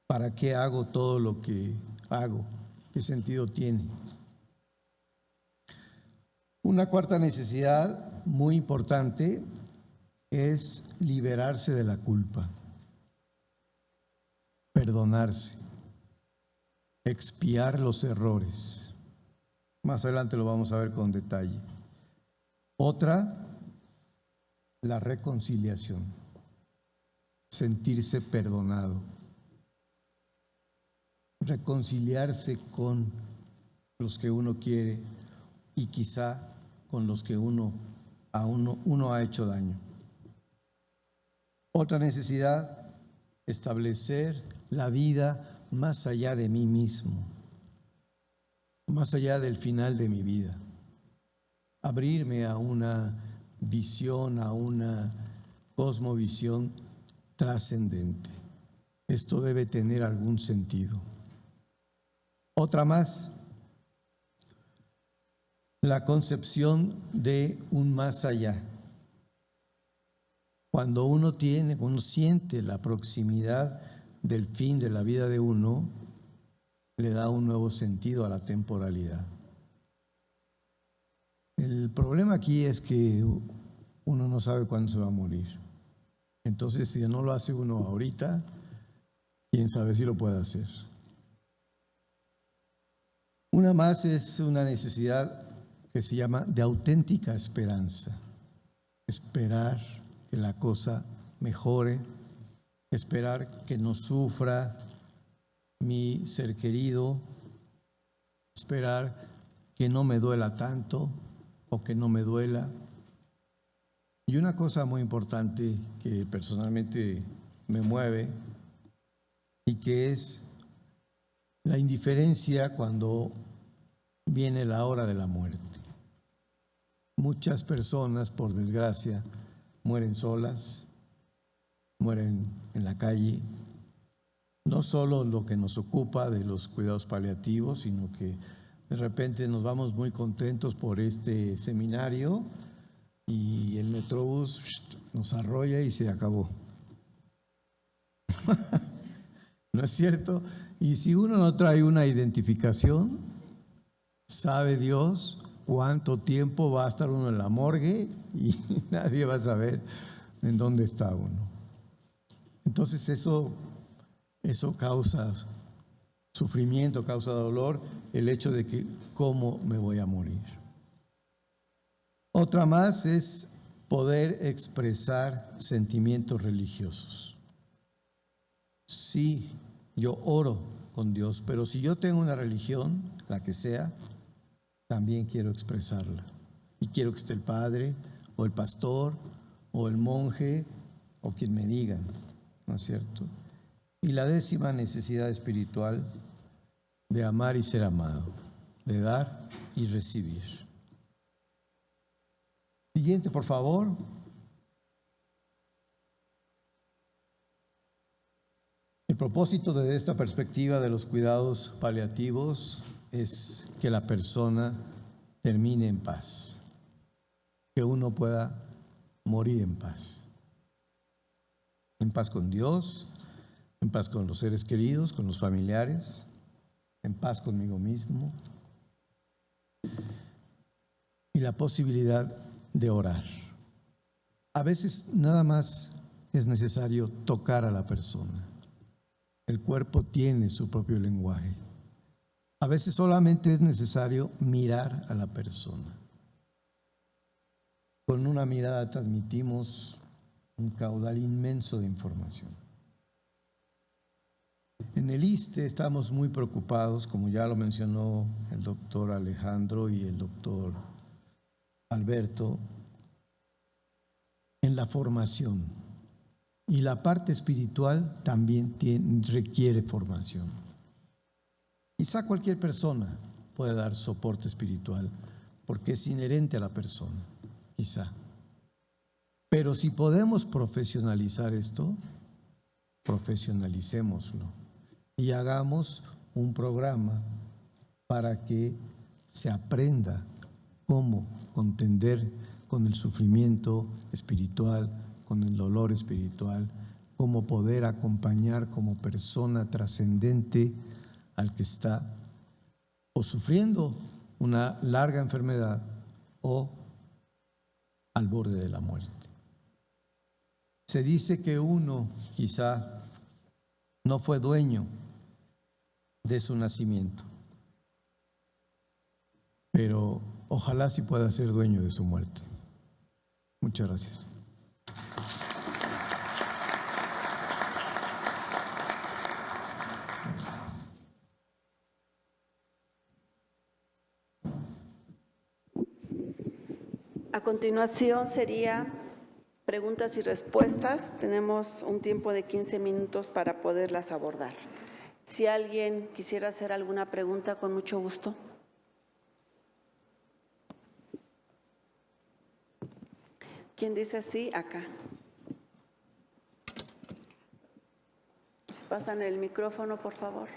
¿Para qué hago todo lo que hago? ¿Qué sentido tiene? Una cuarta necesidad muy importante es liberarse de la culpa, perdonarse, expiar los errores. Más adelante lo vamos a ver con detalle. Otra, la reconciliación, sentirse perdonado, reconciliarse con los que uno quiere y quizá con los que uno ha hecho daño. Otra necesidad, establecer la vida más allá de mí mismo. más allá del final de mi vida, abrirme a una visión, a una cosmovisión trascendente. Esto debe tener algún sentido. Otra más, la concepción de un más allá. Cuando uno siente la proximidad del fin de la vida de uno, le da un nuevo sentido a la temporalidad. El problema aquí es que uno no sabe cuándo se va a morir. Entonces, si no lo hace uno ahorita, quién sabe si lo puede hacer. Una más es una necesidad que se llama de auténtica esperanza. Esperar que la cosa mejore, esperar que no sufra mi ser querido, esperar que no me duela tanto o que no me duela. Y una cosa muy importante que personalmente me mueve y que es la indiferencia cuando viene la hora de la muerte. Muchas personas, por desgracia, mueren solas, mueren en la calle. No solo lo que nos ocupa de los cuidados paliativos, sino que de repente nos vamos muy contentos por este seminario y el Metrobús nos arrolla y se acabó. ¿No es cierto? Y si uno no trae una identificación, sabe Dios cuánto tiempo va a estar uno en la morgue y nadie va a saber en dónde está uno. Entonces eso causa sufrimiento, causa dolor, el hecho de que cómo me voy a morir. Otra más es poder expresar sentimientos religiosos. Sí, yo oro con Dios, pero si yo tengo una religión, la que sea, también quiero expresarla. Y quiero que esté el padre, o el pastor, o el monje, o quien me digan, ¿no es cierto? Y la 10ª necesidad espiritual, de amar y ser amado, de dar y recibir. Siguiente, por favor. El propósito de esta perspectiva de los cuidados paliativos es que la persona termine en paz, que uno pueda morir en paz con Dios, en paz con los seres queridos, con los familiares, en paz conmigo mismo, y la posibilidad de orar. A veces nada más es necesario tocar a la persona. El cuerpo tiene su propio lenguaje. A veces solamente es necesario mirar a la persona. Con una mirada transmitimos un caudal inmenso de información. En el ISSSTE estamos muy preocupados, como ya lo mencionó el doctor Alejandro y el doctor Alberto, en la formación. Y la parte espiritual también requiere formación. Quizá cualquier persona puede dar soporte espiritual porque es inherente a la persona, quizá. Pero si podemos profesionalizar esto, profesionalicémoslo y hagamos un programa para que se aprenda cómo contender con el sufrimiento espiritual, con el dolor espiritual, cómo poder acompañar como persona trascendente al que está o sufriendo una larga enfermedad o al borde de la muerte. Se dice que uno quizá no fue dueño de su nacimiento, pero ojalá sí pueda ser dueño de su muerte. Muchas gracias. A continuación sería preguntas y respuestas. Tenemos un tiempo de 15 minutos para poderlas abordar. Si alguien quisiera hacer alguna pregunta, con mucho gusto. ¿Quién dice sí? Acá. Si pasan el micrófono, por favor.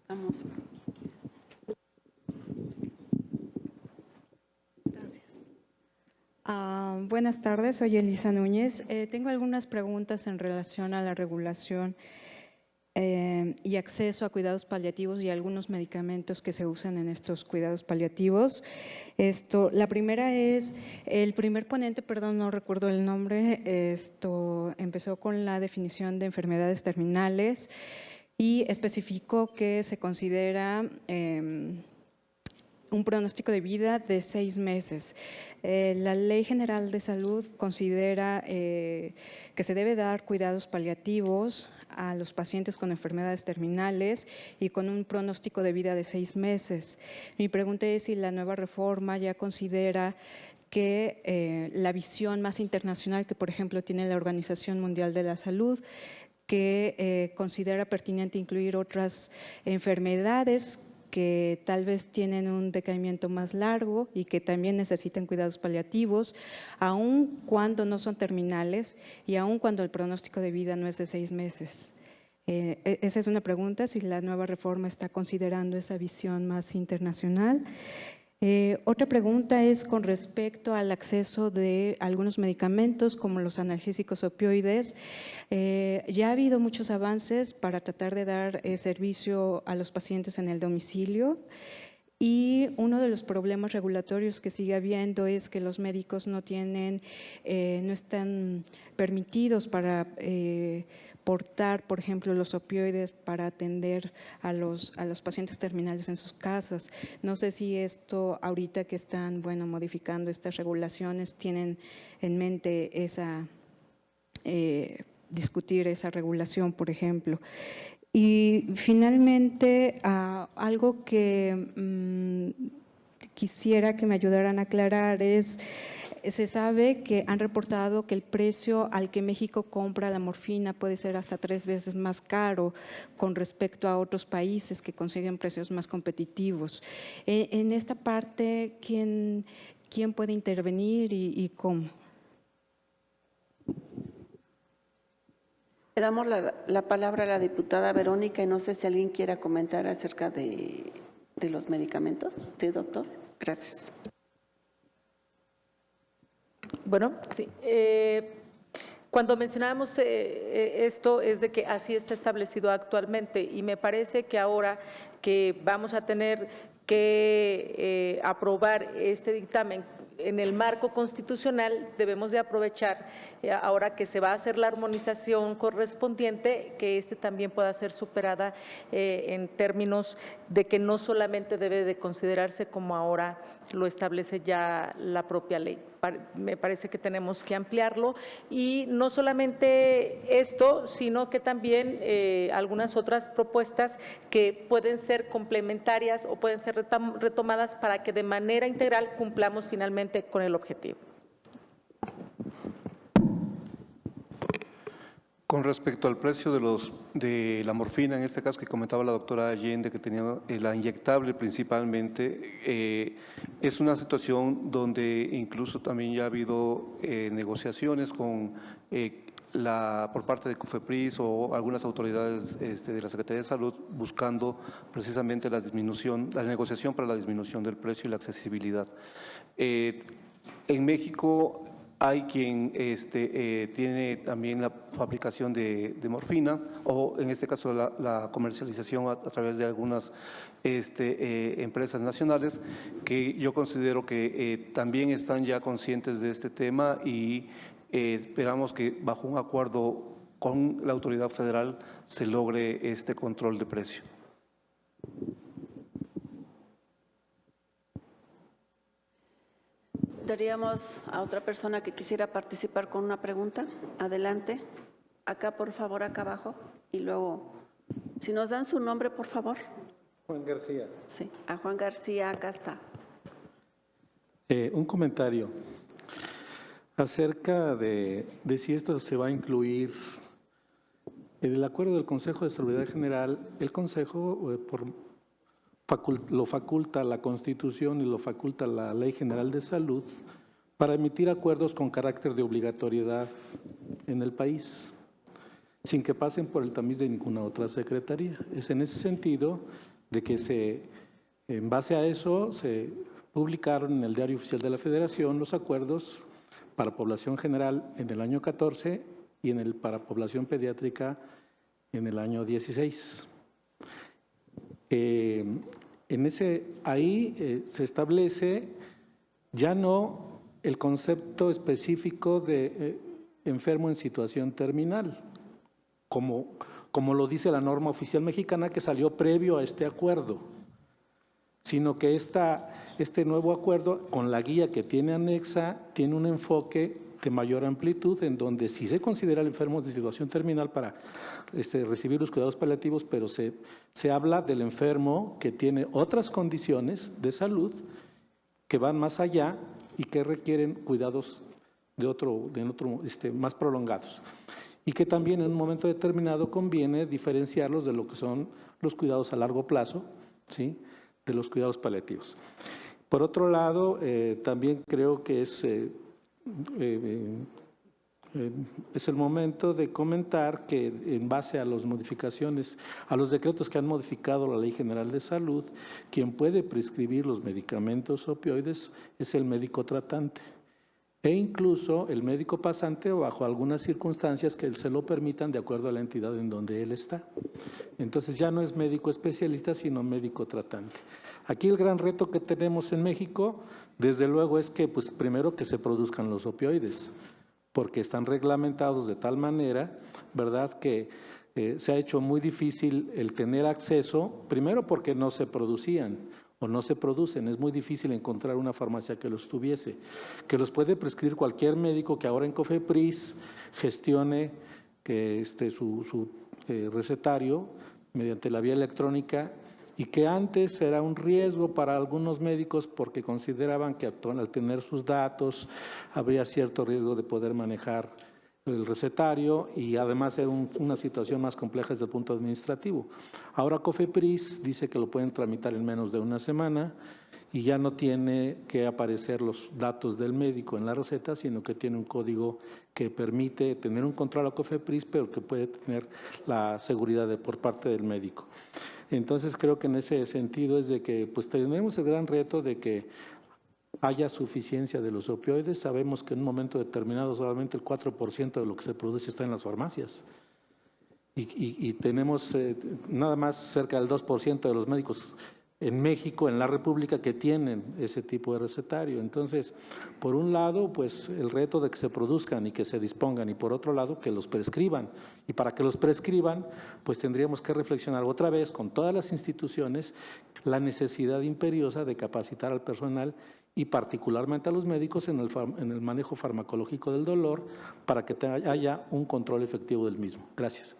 Vamos. Buenas tardes, soy Elisa Núñez. Tengo algunas preguntas en relación a la regulación y acceso a cuidados paliativos y algunos medicamentos que se usan en estos cuidados paliativos. La primera es, el primer ponente, perdón, no recuerdo el nombre, empezó con la definición de enfermedades terminales y especificó que se considera un pronóstico de vida de 6 meses. La Ley General de Salud considera que se debe dar cuidados paliativos a los pacientes con enfermedades terminales y con un pronóstico de vida de 6 meses. Mi pregunta es si la nueva reforma ya considera que la visión más internacional que, por ejemplo, tiene la Organización Mundial de la Salud, que considera pertinente incluir otras enfermedades que tal vez tienen un decaimiento más largo y que también necesitan cuidados paliativos, aun cuando no son terminales y aun cuando el pronóstico de vida no es de 6 meses. Esa es una pregunta, si la nueva reforma está considerando esa visión más internacional. Otra pregunta es con respecto al acceso de algunos medicamentos como los analgésicos opioides. Ya ha habido muchos avances para tratar de dar servicio a los pacientes en el domicilio y uno de los problemas regulatorios que sigue habiendo es que los médicos no están permitidos para portar, por ejemplo, los opioides para atender a los pacientes terminales en sus casas. No sé si esto, ahorita que están, modificando estas regulaciones, tienen en mente discutir esa regulación, por ejemplo. Y finalmente, algo que quisiera que me ayudaran a aclarar es, se sabe que han reportado que el precio al que México compra la morfina puede ser hasta 3 veces más caro con respecto a otros países que consiguen precios más competitivos. En esta parte, ¿quién puede intervenir y cómo? Le damos la palabra a la diputada Verónica y no sé si alguien quiera comentar acerca de los medicamentos. Sí, doctor. Gracias. Bueno, sí. Cuando mencionábamos esto es de que así está establecido actualmente y me parece que ahora que vamos a tener que aprobar este dictamen en el marco constitucional, debemos de aprovechar ahora que se va a hacer la armonización correspondiente, que también pueda ser superada en términos de que no solamente debe de considerarse como ahora lo establece ya la propia ley. Me parece que tenemos que ampliarlo y no solamente esto, sino que también algunas otras propuestas que pueden ser complementarias o pueden ser retomadas para que de manera integral cumplamos finalmente con el objetivo. Con respecto al precio de la morfina, en este caso que comentaba la doctora Allende, que tenía la inyectable principalmente, es una situación donde incluso también ya ha habido negociaciones con por parte de COFEPRIS o algunas autoridades de la Secretaría de Salud buscando precisamente la negociación para la disminución del precio y la accesibilidad. En México hay quien tiene también la fabricación de morfina o en este caso la comercialización a través de algunas empresas nacionales que yo considero que también están ya conscientes de este tema y esperamos que bajo un acuerdo con la autoridad federal se logre este control de precio. Daríamos a otra persona que quisiera participar con una pregunta. Adelante. Acá, por favor, acá abajo. Y luego, si nos dan su nombre, por favor. Juan García. Sí, a Juan García, acá está. Un comentario acerca de si esto se va a incluir En el acuerdo del Consejo de Seguridad General, el Consejo lo faculta la Constitución y lo faculta la Ley General de Salud para emitir acuerdos con carácter de obligatoriedad en el país, sin que pasen por el tamiz de ninguna otra secretaría. Es en ese sentido de que en base a eso se publicaron en el Diario Oficial de la Federación los acuerdos para población general en el año 14 y para población pediátrica en el año 16. Ahí se establece ya no el concepto específico de enfermo en situación terminal, como lo dice la norma oficial mexicana que salió previo a este acuerdo, sino que este nuevo acuerdo, con la guía que tiene anexa, tiene un enfoque de mayor amplitud, en donde sí se considera el enfermo de situación terminal para recibir los cuidados paliativos, pero se habla del enfermo que tiene otras condiciones de salud que van más allá y que requieren cuidados más prolongados. Y que también en un momento determinado conviene diferenciarlos de lo que son los cuidados a largo plazo, ¿sí?, de los cuidados paliativos. Por otro lado, también creo que es el momento de comentar que en base a las modificaciones, a los decretos que han modificado la Ley General de Salud, quien puede prescribir los medicamentos opioides es el médico tratante. E incluso el médico pasante bajo algunas circunstancias que se lo permitan de acuerdo a la entidad en donde él está. Entonces ya no es médico especialista, sino médico tratante. Aquí el gran reto que tenemos en México, desde luego, es que primero que se produzcan los opioides, porque están reglamentados de tal manera, ¿verdad?, que se ha hecho muy difícil el tener acceso, primero porque no se producían, o no se producen, es muy difícil encontrar una farmacia que los tuviese, que los puede prescribir cualquier médico que ahora en COFEPRIS gestione su recetario mediante la vía electrónica, y que antes era un riesgo para algunos médicos porque consideraban que al tener sus datos habría cierto riesgo de poder manejar el recetario y además era una situación más compleja desde el punto administrativo. Ahora COFEPRIS dice que lo pueden tramitar en menos de una semana y ya no tiene que aparecer los datos del médico en la receta, sino que tiene un código que permite tener un control a COFEPRIS, pero que puede tener la seguridad por parte del médico. Entonces creo que en ese sentido es de que tenemos el gran reto de que haya suficiencia de los opioides. Sabemos que en un momento determinado solamente el 4% de lo que se produce está en las farmacias. Y tenemos nada más cerca del 2% de los médicos en México, en la República, que tienen ese tipo de recetario. Entonces, por un lado, el reto de que se produzcan y que se dispongan, y por otro lado, que los prescriban. Y para que los prescriban, tendríamos que reflexionar otra vez con todas las instituciones la necesidad imperiosa de capacitar al personal y particularmente a los médicos en el manejo farmacológico del dolor para que haya un control efectivo del mismo. Gracias.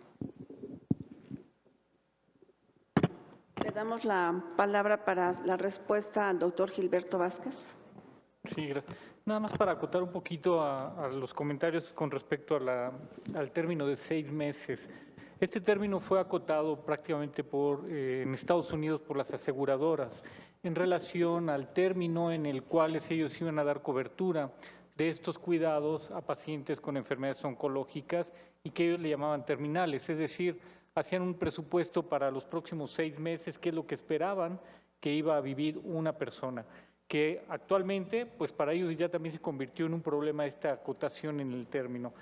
Le damos la palabra para la respuesta al doctor Gilberto Vázquez. Sí, gracias. Nada más para acotar un poquito a los comentarios con respecto al término de 6 meses. Este término fue acotado prácticamente en Estados Unidos por las aseguradoras en relación al término en el cual ellos iban a dar cobertura de estos cuidados a pacientes con enfermedades oncológicas y que ellos le llamaban terminales, es decir, hacían un presupuesto para los próximos 6 meses, que es lo que esperaban que iba a vivir una persona, que actualmente, para ellos ya también se convirtió en un problema esta acotación en el término.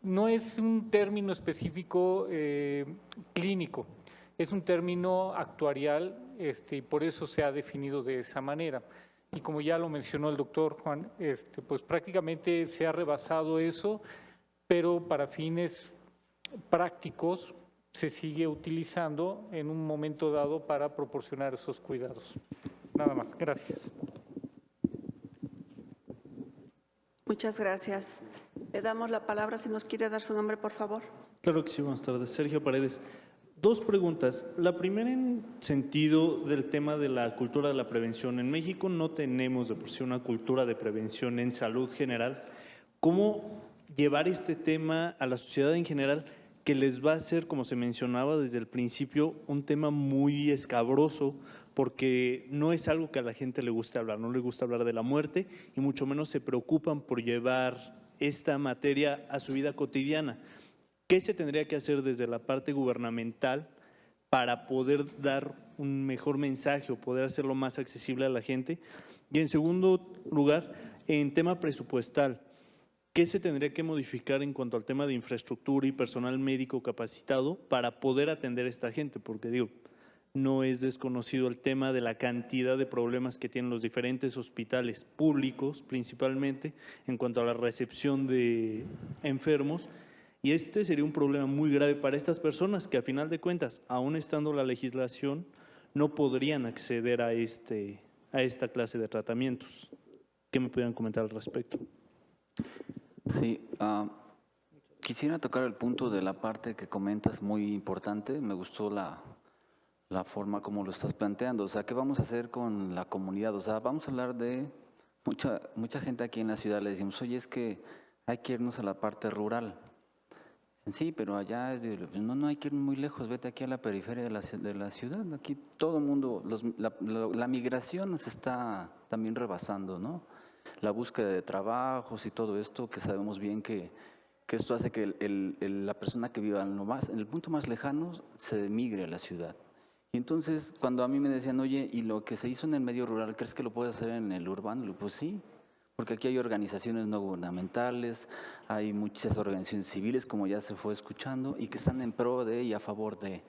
No es un término específico clínico, es un término actuarial y por eso se ha definido de esa manera. Y como ya lo mencionó el doctor Juan, prácticamente se ha rebasado eso, pero para fines prácticos se sigue utilizando en un momento dado para proporcionar esos cuidados. Nada más. Gracias. Muchas gracias. Le damos la palabra, si nos quiere dar su nombre, por favor. Claro que sí, buenas tardes. Sergio Paredes. 2 preguntas. La primera en sentido del tema de la cultura de la prevención. En México no tenemos de por sí una cultura de prevención en salud general. ¿Cómo llevar este tema a la sociedad en general? que les va a ser, como se mencionaba desde el principio, un tema muy escabroso, porque no es algo que a la gente le guste hablar, no le gusta hablar de la muerte y mucho menos se preocupan por llevar esta materia a su vida cotidiana. ¿Qué se tendría que hacer desde la parte gubernamental para poder dar un mejor mensaje o poder hacerlo más accesible a la gente? Y en segundo lugar, en tema presupuestal, ¿qué se tendría que modificar en cuanto al tema de infraestructura y personal médico capacitado para poder atender a esta gente? Porque digo, no es desconocido el tema de la cantidad de problemas que tienen los diferentes hospitales públicos, principalmente en cuanto a la recepción de enfermos. Y este sería un problema muy grave para estas personas que a final de cuentas, aún estando la legislación, no podrían acceder a esta clase de tratamientos. ¿Qué me pudieran comentar al respecto? Sí, quisiera tocar el punto de la parte que comentas, muy importante. Me gustó la forma como lo estás planteando. O sea, ¿qué vamos a hacer con la comunidad? O sea, vamos a hablar de mucha gente aquí en la ciudad. Le decimos, oye, es que hay que irnos a la parte rural. Sí, pero allá es de, no hay que ir muy lejos, vete aquí a la periferia de la ciudad. Aquí todo el mundo, la migración nos está también rebasando, ¿no? La búsqueda de trabajos y todo esto, que sabemos bien que esto hace que la persona que viva en el punto más lejano se migre a la ciudad. Y entonces, cuando a mí me decían, oye, ¿y lo que se hizo en el medio rural, crees que lo puedes hacer en el urbano? Pues sí, porque aquí hay organizaciones no gubernamentales, hay muchas organizaciones civiles, como ya se fue escuchando, y que están en pro de y a favor de.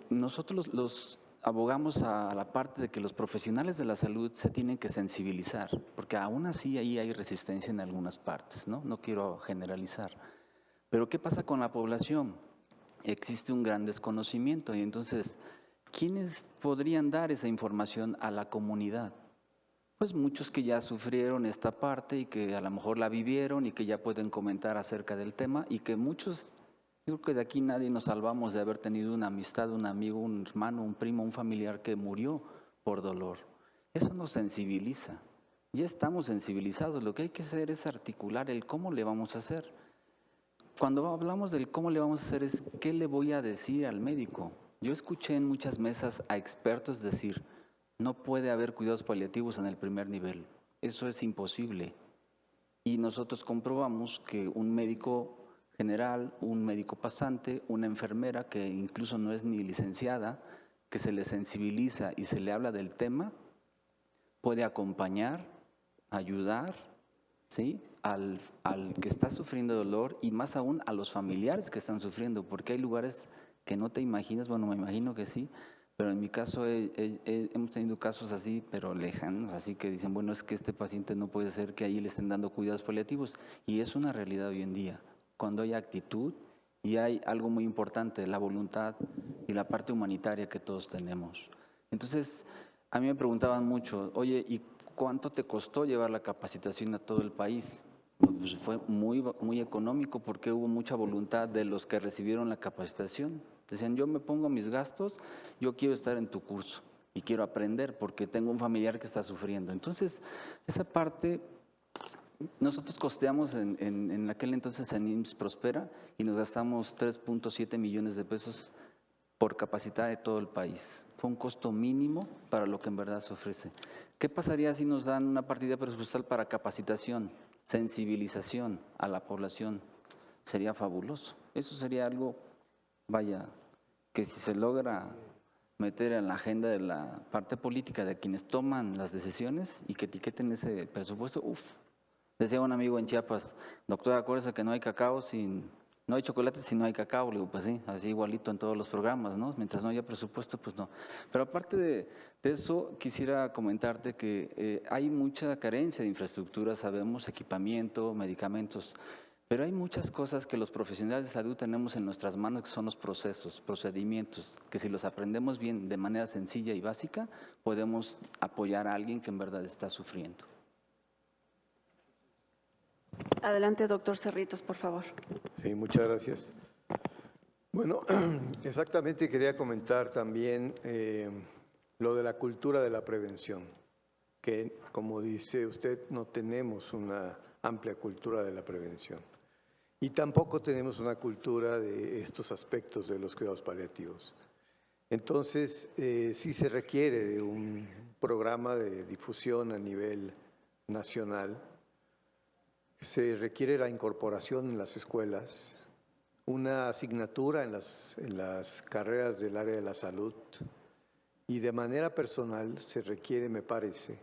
Nosotros los abogamos a la parte de que los profesionales de la salud se tienen que sensibilizar, porque aún así ahí hay resistencia en algunas partes, ¿no? No quiero generalizar. Pero ¿qué pasa con la población? Existe un gran desconocimiento y entonces, ¿quiénes podrían dar esa información a la comunidad? Pues muchos que ya sufrieron esta parte y que a lo mejor la vivieron y que ya pueden comentar acerca del tema y que muchos, yo creo que de aquí nadie nos salvamos de haber tenido una amistad, un amigo, un hermano, un primo, un familiar que murió por dolor. Eso nos sensibiliza. Ya estamos sensibilizados. Lo que hay que hacer es articular el cómo le vamos a hacer. Cuando hablamos del cómo le vamos a hacer es qué le voy a decir al médico. Yo escuché en muchas mesas a expertos decir, no puede haber cuidados paliativos en el primer nivel. Eso es imposible. Y nosotros comprobamos que un médico general, un médico pasante, una enfermera que incluso no es ni licenciada, que se le sensibiliza y se le habla del tema, puede acompañar, ayudar, ¿sí? al que está sufriendo dolor y más aún a los familiares que están sufriendo, porque hay lugares que no te imaginas, bueno, me imagino que sí, pero en mi caso hemos tenido casos así, pero lejanos, así que dicen, bueno, es que este paciente no puede ser que ahí le estén dando cuidados paliativos. Y es una realidad hoy en día, cuando hay actitud y hay algo muy importante, la voluntad y la parte humanitaria que todos tenemos. Entonces, a mí me preguntaban mucho, oye, ¿y cuánto te costó llevar la capacitación a todo el país? Pues fue muy económico porque hubo mucha voluntad de los que recibieron la capacitación. Decían, yo me pongo mis gastos, yo quiero estar en tu curso y quiero aprender porque tengo un familiar que está sufriendo. Entonces, esa parte, nosotros costeamos en aquel entonces en IMSS Prospera y nos gastamos 3.7 millones de pesos por capacitar de todo el país. Fue un costo mínimo para lo que en verdad se ofrece. ¿Qué pasaría si nos dan una partida presupuestal para capacitación, sensibilización a la población? Sería fabuloso. Eso sería algo, vaya, que si se logra meter en la agenda de la parte política de quienes toman las decisiones y que etiqueten ese presupuesto, uff. Decía un amigo en Chiapas, doctora, acuérdese que no hay cacao no hay chocolate si no hay cacao. Le digo, pues sí, así igualito en todos los programas, ¿no? Mientras no haya presupuesto, pues no. Pero aparte de eso, quisiera comentarte que hay mucha carencia de infraestructura, sabemos, equipamiento, medicamentos, pero hay muchas cosas que los profesionales de salud tenemos en nuestras manos, que son los procesos, procedimientos, que si los aprendemos bien de manera sencilla y básica, podemos apoyar a alguien que en verdad está sufriendo. Adelante, doctor Cerritos, por favor. Sí, muchas gracias. Bueno, exactamente quería comentar también lo de la cultura de la prevención, que como dice usted, no tenemos una amplia cultura de la prevención. y tampoco tenemos una cultura de estos aspectos de los cuidados paliativos. Entonces, sí se requiere de un programa de difusión a nivel nacional. Se requiere la incorporación en las escuelas, una asignatura en las carreras del área de la salud y de manera personal se requiere, me parece,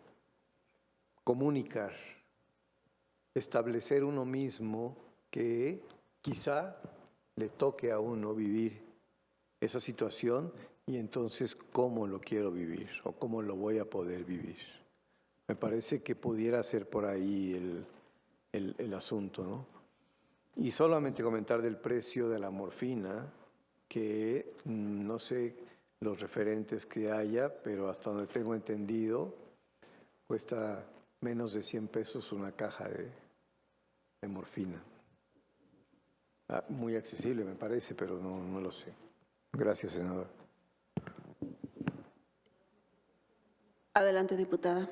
comunicar, establecer uno mismo que quizá le toque a uno vivir esa situación y entonces cómo lo quiero vivir o cómo lo voy a poder vivir. Me parece que pudiera ser por ahí el asunto, ¿no? Y solamente comentar del precio de la morfina, que no sé los referentes que haya, pero hasta donde tengo entendido, cuesta menos de 100 pesos una caja de morfina. Muy accesible me parece, pero no lo sé. Gracias, senador. Adelante, diputada.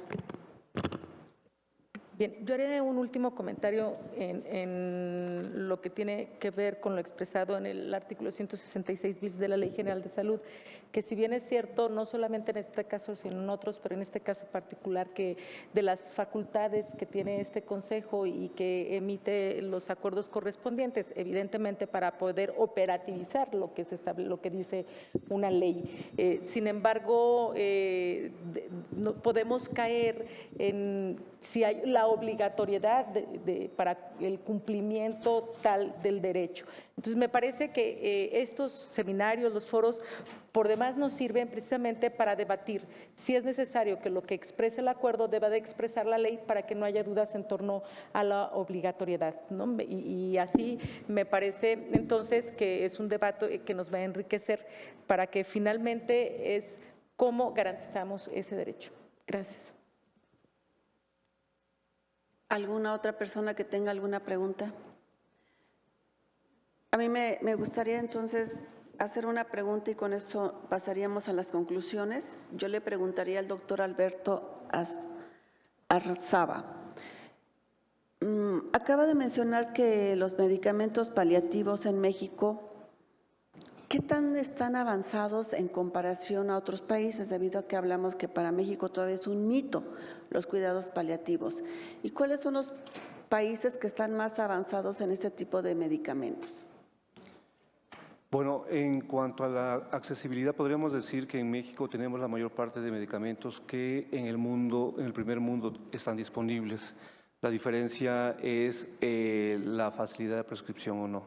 Bien, yo haré un último comentario en lo que tiene que ver con lo expresado en el artículo 166 bis de la Ley General de Salud, que si bien es cierto, no solamente en este caso, sino en otros, pero en este caso particular, que de las facultades que tiene este Consejo y que emite los acuerdos correspondientes, evidentemente para poder operativizar lo que dice una ley. Sin embargo, no podemos caer en si hay la obligatoriedad para el cumplimiento tal del derecho. Entonces, me parece que estos seminarios, los foros, por demás nos sirven precisamente para debatir si es necesario que lo que exprese el acuerdo deba de expresar la ley para que no haya dudas en torno a la obligatoriedad, ¿no? Y así me parece entonces que es un debate que nos va a enriquecer para que finalmente es cómo garantizamos ese derecho. Gracias. ¿Alguna otra persona que tenga alguna pregunta? A mí me gustaría entonces hacer una pregunta y con esto pasaríamos a las conclusiones. Yo le preguntaría al doctor Alberto Arzaba. Acaba de mencionar que los medicamentos paliativos en México, ¿qué tan están avanzados en comparación a otros países? Debido a que hablamos que para México todavía es un mito los cuidados paliativos. ¿Y cuáles son los países que están más avanzados en este tipo de medicamentos? Bueno, en cuanto a la accesibilidad, podríamos decir que en México tenemos la mayor parte de medicamentos que en el mundo, en el primer mundo, están disponibles. La diferencia es la facilidad de prescripción o no.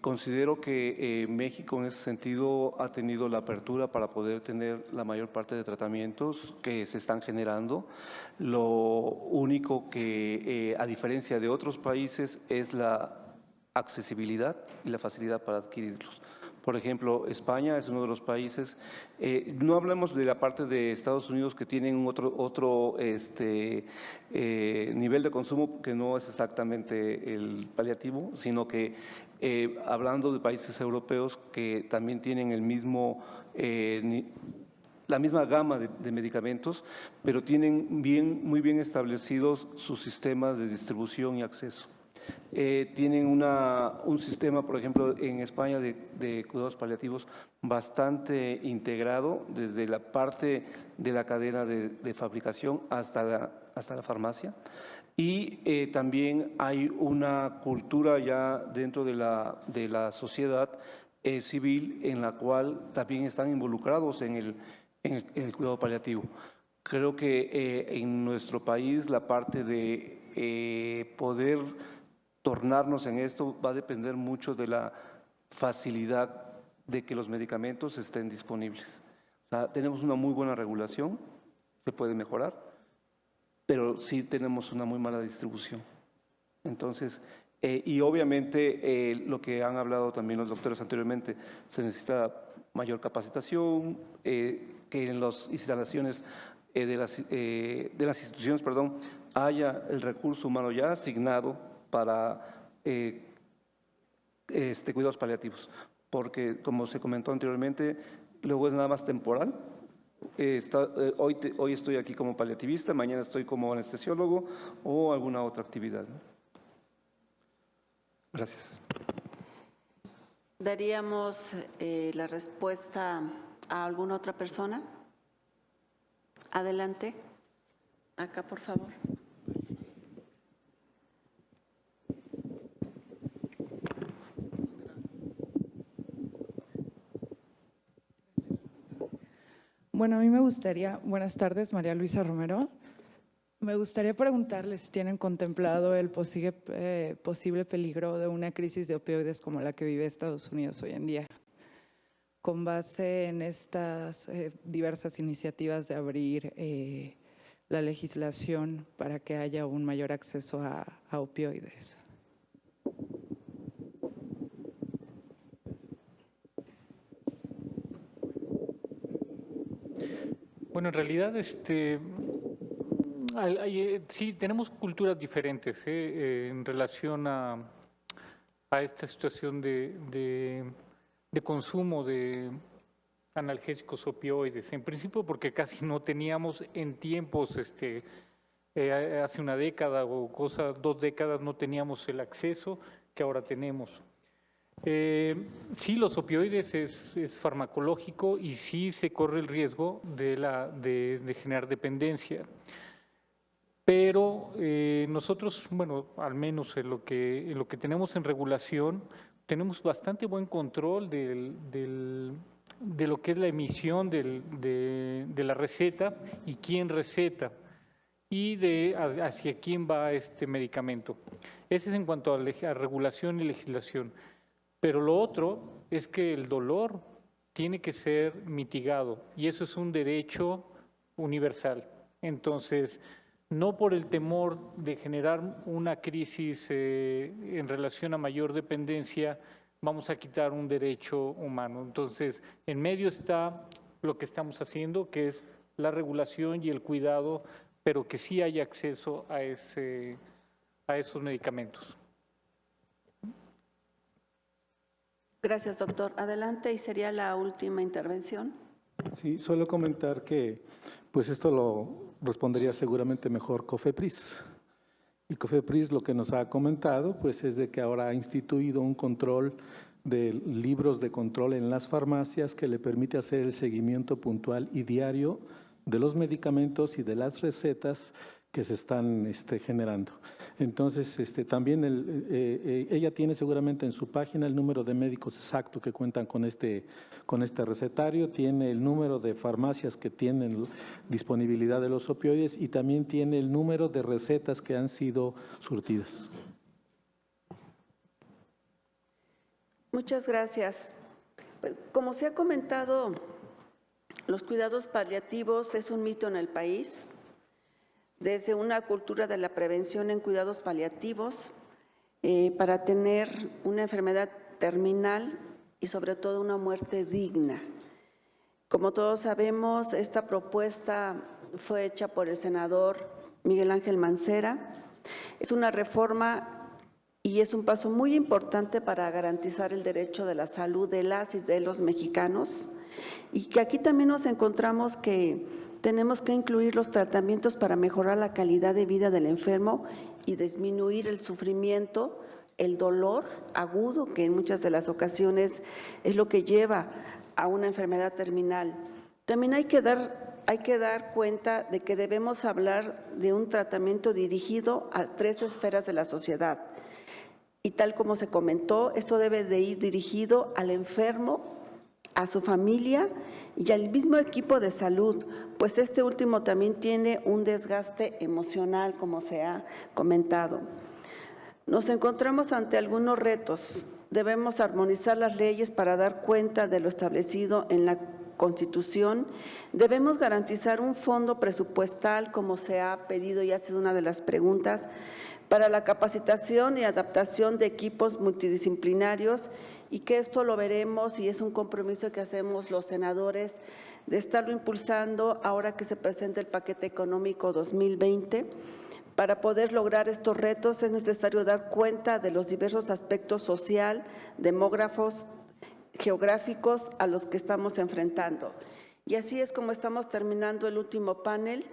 Considero que México en ese sentido ha tenido la apertura para poder tener la mayor parte de tratamientos que se están generando. Lo único que, a diferencia de otros países, es la accesibilidad y la facilidad para adquirirlos. Por ejemplo, España es uno de los países, no hablamos de la parte de Estados Unidos que tienen otro nivel de consumo que no es exactamente el paliativo, sino que hablando de países europeos que también tienen el mismo la misma gama de medicamentos, pero tienen muy bien establecidos sus sistemas de distribución y acceso. Tienen un sistema, por ejemplo, en España de cuidados paliativos bastante integrado desde la parte de la cadena de fabricación hasta la farmacia. Y también hay una cultura ya dentro de la sociedad civil en la cual también están involucrados en el cuidado paliativo. Creo que en nuestro país la parte de poder tornarnos en esto va a depender mucho de la facilidad de que los medicamentos estén disponibles. O sea, tenemos una muy buena regulación, se puede mejorar, pero sí tenemos una muy mala distribución. Entonces, y obviamente lo que han hablado también los doctores anteriormente, se necesita mayor capacitación, que en las instalaciones de las instituciones, haya el recurso humano ya asignado para cuidados paliativos, porque como se comentó anteriormente, luego es nada más temporal. Hoy estoy aquí como paliativista, mañana estoy como anestesiólogo o alguna otra actividad, ¿no? Gracias. ¿Daríamos la respuesta a alguna otra persona? Adelante. Acá, por favor. Bueno, a mí me gustaría, buenas tardes, María Luisa Romero. Me gustaría preguntarles si tienen contemplado el posible peligro de una crisis de opioides como la que vive Estados Unidos hoy en día, con base en estas diversas iniciativas de abrir la legislación para que haya un mayor acceso a opioides. Bueno, en realidad sí tenemos culturas diferentes en relación a esta situación de consumo de analgésicos opioides. En principio porque casi no teníamos en tiempos, hace una década o 2 décadas no teníamos el acceso que ahora tenemos. Sí, los opioides es farmacológico y sí se corre el riesgo de generar dependencia. Pero nosotros, bueno, al menos en lo que tenemos en regulación, tenemos bastante buen control de lo que es la emisión de la receta y quién receta y hacia quién va este medicamento. Ese es en cuanto a regulación y legislación. Pero lo otro es que el dolor tiene que ser mitigado y eso es un derecho universal. Entonces, no por el temor de generar una crisis en relación a mayor dependencia, vamos a quitar un derecho humano. Entonces, en medio está lo que estamos haciendo, que es la regulación y el cuidado, pero que sí haya acceso a esos medicamentos. Gracias, doctor. Adelante, y sería la última intervención. Sí, solo comentar que pues esto lo respondería seguramente mejor COFEPRIS. Y COFEPRIS lo que nos ha comentado pues es de que ahora ha instituido un control de libros de control en las farmacias que le permite hacer el seguimiento puntual y diario de los medicamentos y de las recetas que se están generando. Entonces, también ella tiene seguramente en su página el número de médicos exacto que cuentan con este recetario, tiene el número de farmacias que tienen disponibilidad de los opioides y también tiene el número de recetas que han sido surtidas. Muchas gracias. Como se ha comentado, los cuidados paliativos es un mito en el país. Desde una cultura de la prevención en cuidados paliativos para tener una enfermedad terminal y sobre todo una muerte digna. Como todos sabemos, esta propuesta fue hecha por el senador Miguel Ángel Mancera. Es una reforma y es un paso muy importante para garantizar el derecho de la salud de las y de los mexicanos y que aquí también nos encontramos que tenemos que incluir los tratamientos para mejorar la calidad de vida del enfermo y disminuir el sufrimiento, el dolor agudo, que en muchas de las ocasiones es lo que lleva a una enfermedad terminal. También hay que dar cuenta de que debemos hablar de un tratamiento dirigido a 3 esferas de la sociedad. Y tal como se comentó, esto debe de ir dirigido al enfermo, a su familia y al mismo equipo de salud, pues este último también tiene un desgaste emocional, como se ha comentado. Nos encontramos ante algunos retos. Debemos armonizar las leyes para dar cuenta de lo establecido en la Constitución. Debemos garantizar un fondo presupuestal, como se ha pedido y ha sido una de las preguntas, para la capacitación y adaptación de equipos multidisciplinarios y que esto lo veremos y es un compromiso que hacemos los senadores de estarlo impulsando ahora que se presenta el paquete económico 2020. Para poder lograr estos retos es necesario dar cuenta de los diversos aspectos social, demógrafos, geográficos a los que estamos enfrentando. Y así es como estamos terminando el último panel.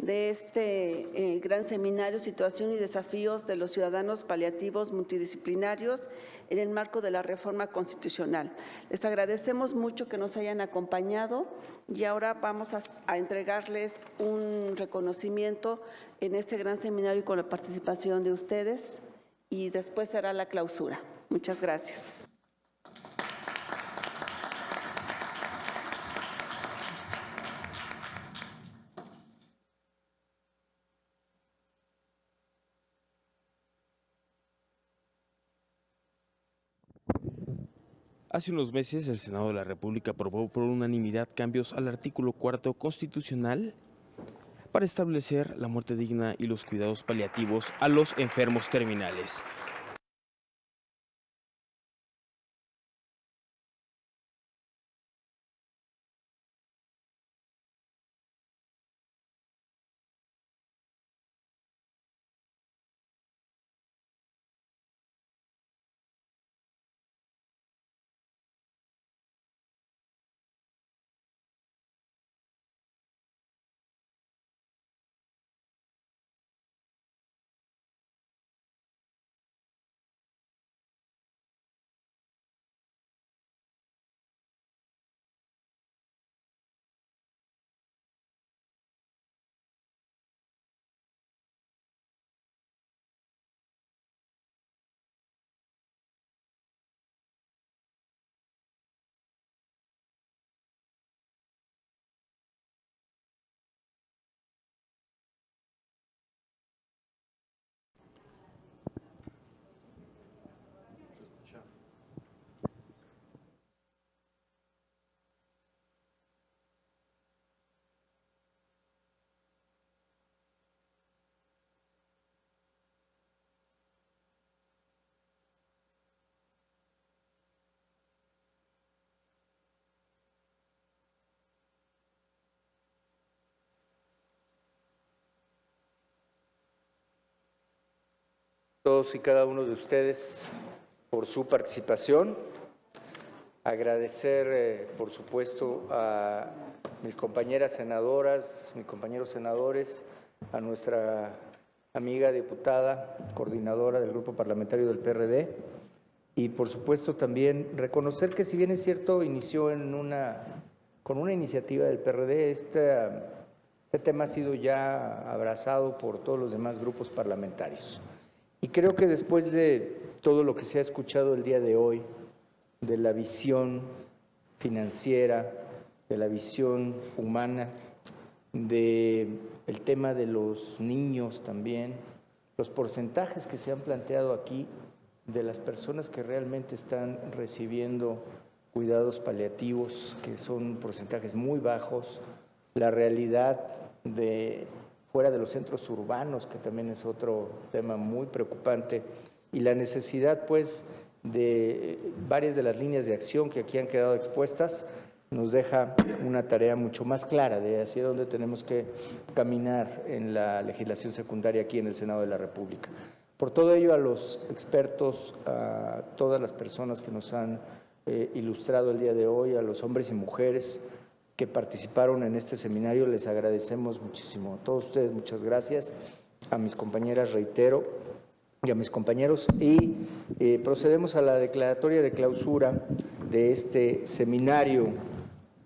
de este gran seminario, Situación y Desafíos de los Ciudadanos Paliativos Multidisciplinarios en el marco de la reforma constitucional. Les agradecemos mucho que nos hayan acompañado y ahora vamos a entregarles un reconocimiento en este gran seminario con la participación de ustedes y después será la clausura. Muchas gracias. Hace unos meses, el Senado de la República aprobó por unanimidad cambios al artículo 4 constitucional para establecer la muerte digna y los cuidados paliativos a los enfermos terminales. Todos y cada uno de ustedes por su participación. Agradecer, por supuesto, a mis compañeras senadoras, mis compañeros senadores, a nuestra amiga diputada, coordinadora del Grupo Parlamentario del PRD, y por supuesto también reconocer que, si bien es cierto, inició con una iniciativa del PRD, este tema ha sido ya abrazado por todos los demás grupos parlamentarios. Y creo que después de todo lo que se ha escuchado el día de hoy, de la visión financiera, de la visión humana, del tema de los niños también, los porcentajes que se han planteado aquí de las personas que realmente están recibiendo cuidados paliativos, que son porcentajes muy bajos, la realidad de fuera de los centros urbanos, que también es otro tema muy preocupante, y la necesidad, pues, de varias de las líneas de acción que aquí han quedado expuestas, nos deja una tarea mucho más clara de hacia dónde tenemos que caminar en la legislación secundaria aquí en el Senado de la República. Por todo ello, a los expertos, a todas las personas que nos han ilustrado el día de hoy, a los hombres y mujeres que participaron en este seminario, les agradecemos muchísimo. A todos ustedes, muchas gracias. A mis compañeras, reitero, y a mis compañeros. Y procedemos a la declaratoria de clausura de este seminario,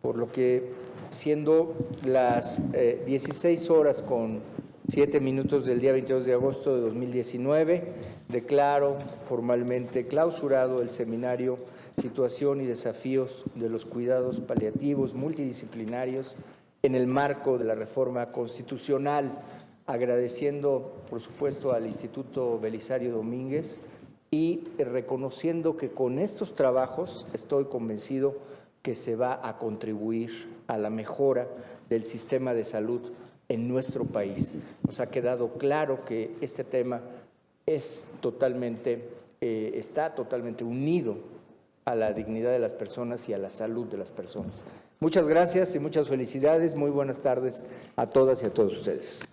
por lo que, siendo las 16 horas con 7 minutos del día 22 de agosto de 2019, declaro formalmente clausurado el seminario Situación y Desafíos de los Cuidados Paliativos Multidisciplinarios en el marco de la reforma constitucional, agradeciendo, por supuesto, al Instituto Belisario Domínguez y reconociendo que con estos trabajos estoy convencido que se va a contribuir a la mejora del sistema de salud en nuestro país. Nos ha quedado claro que este tema está totalmente unido a la dignidad de las personas y a la salud de las personas. Muchas gracias y muchas felicidades. Muy buenas tardes a todas y a todos ustedes.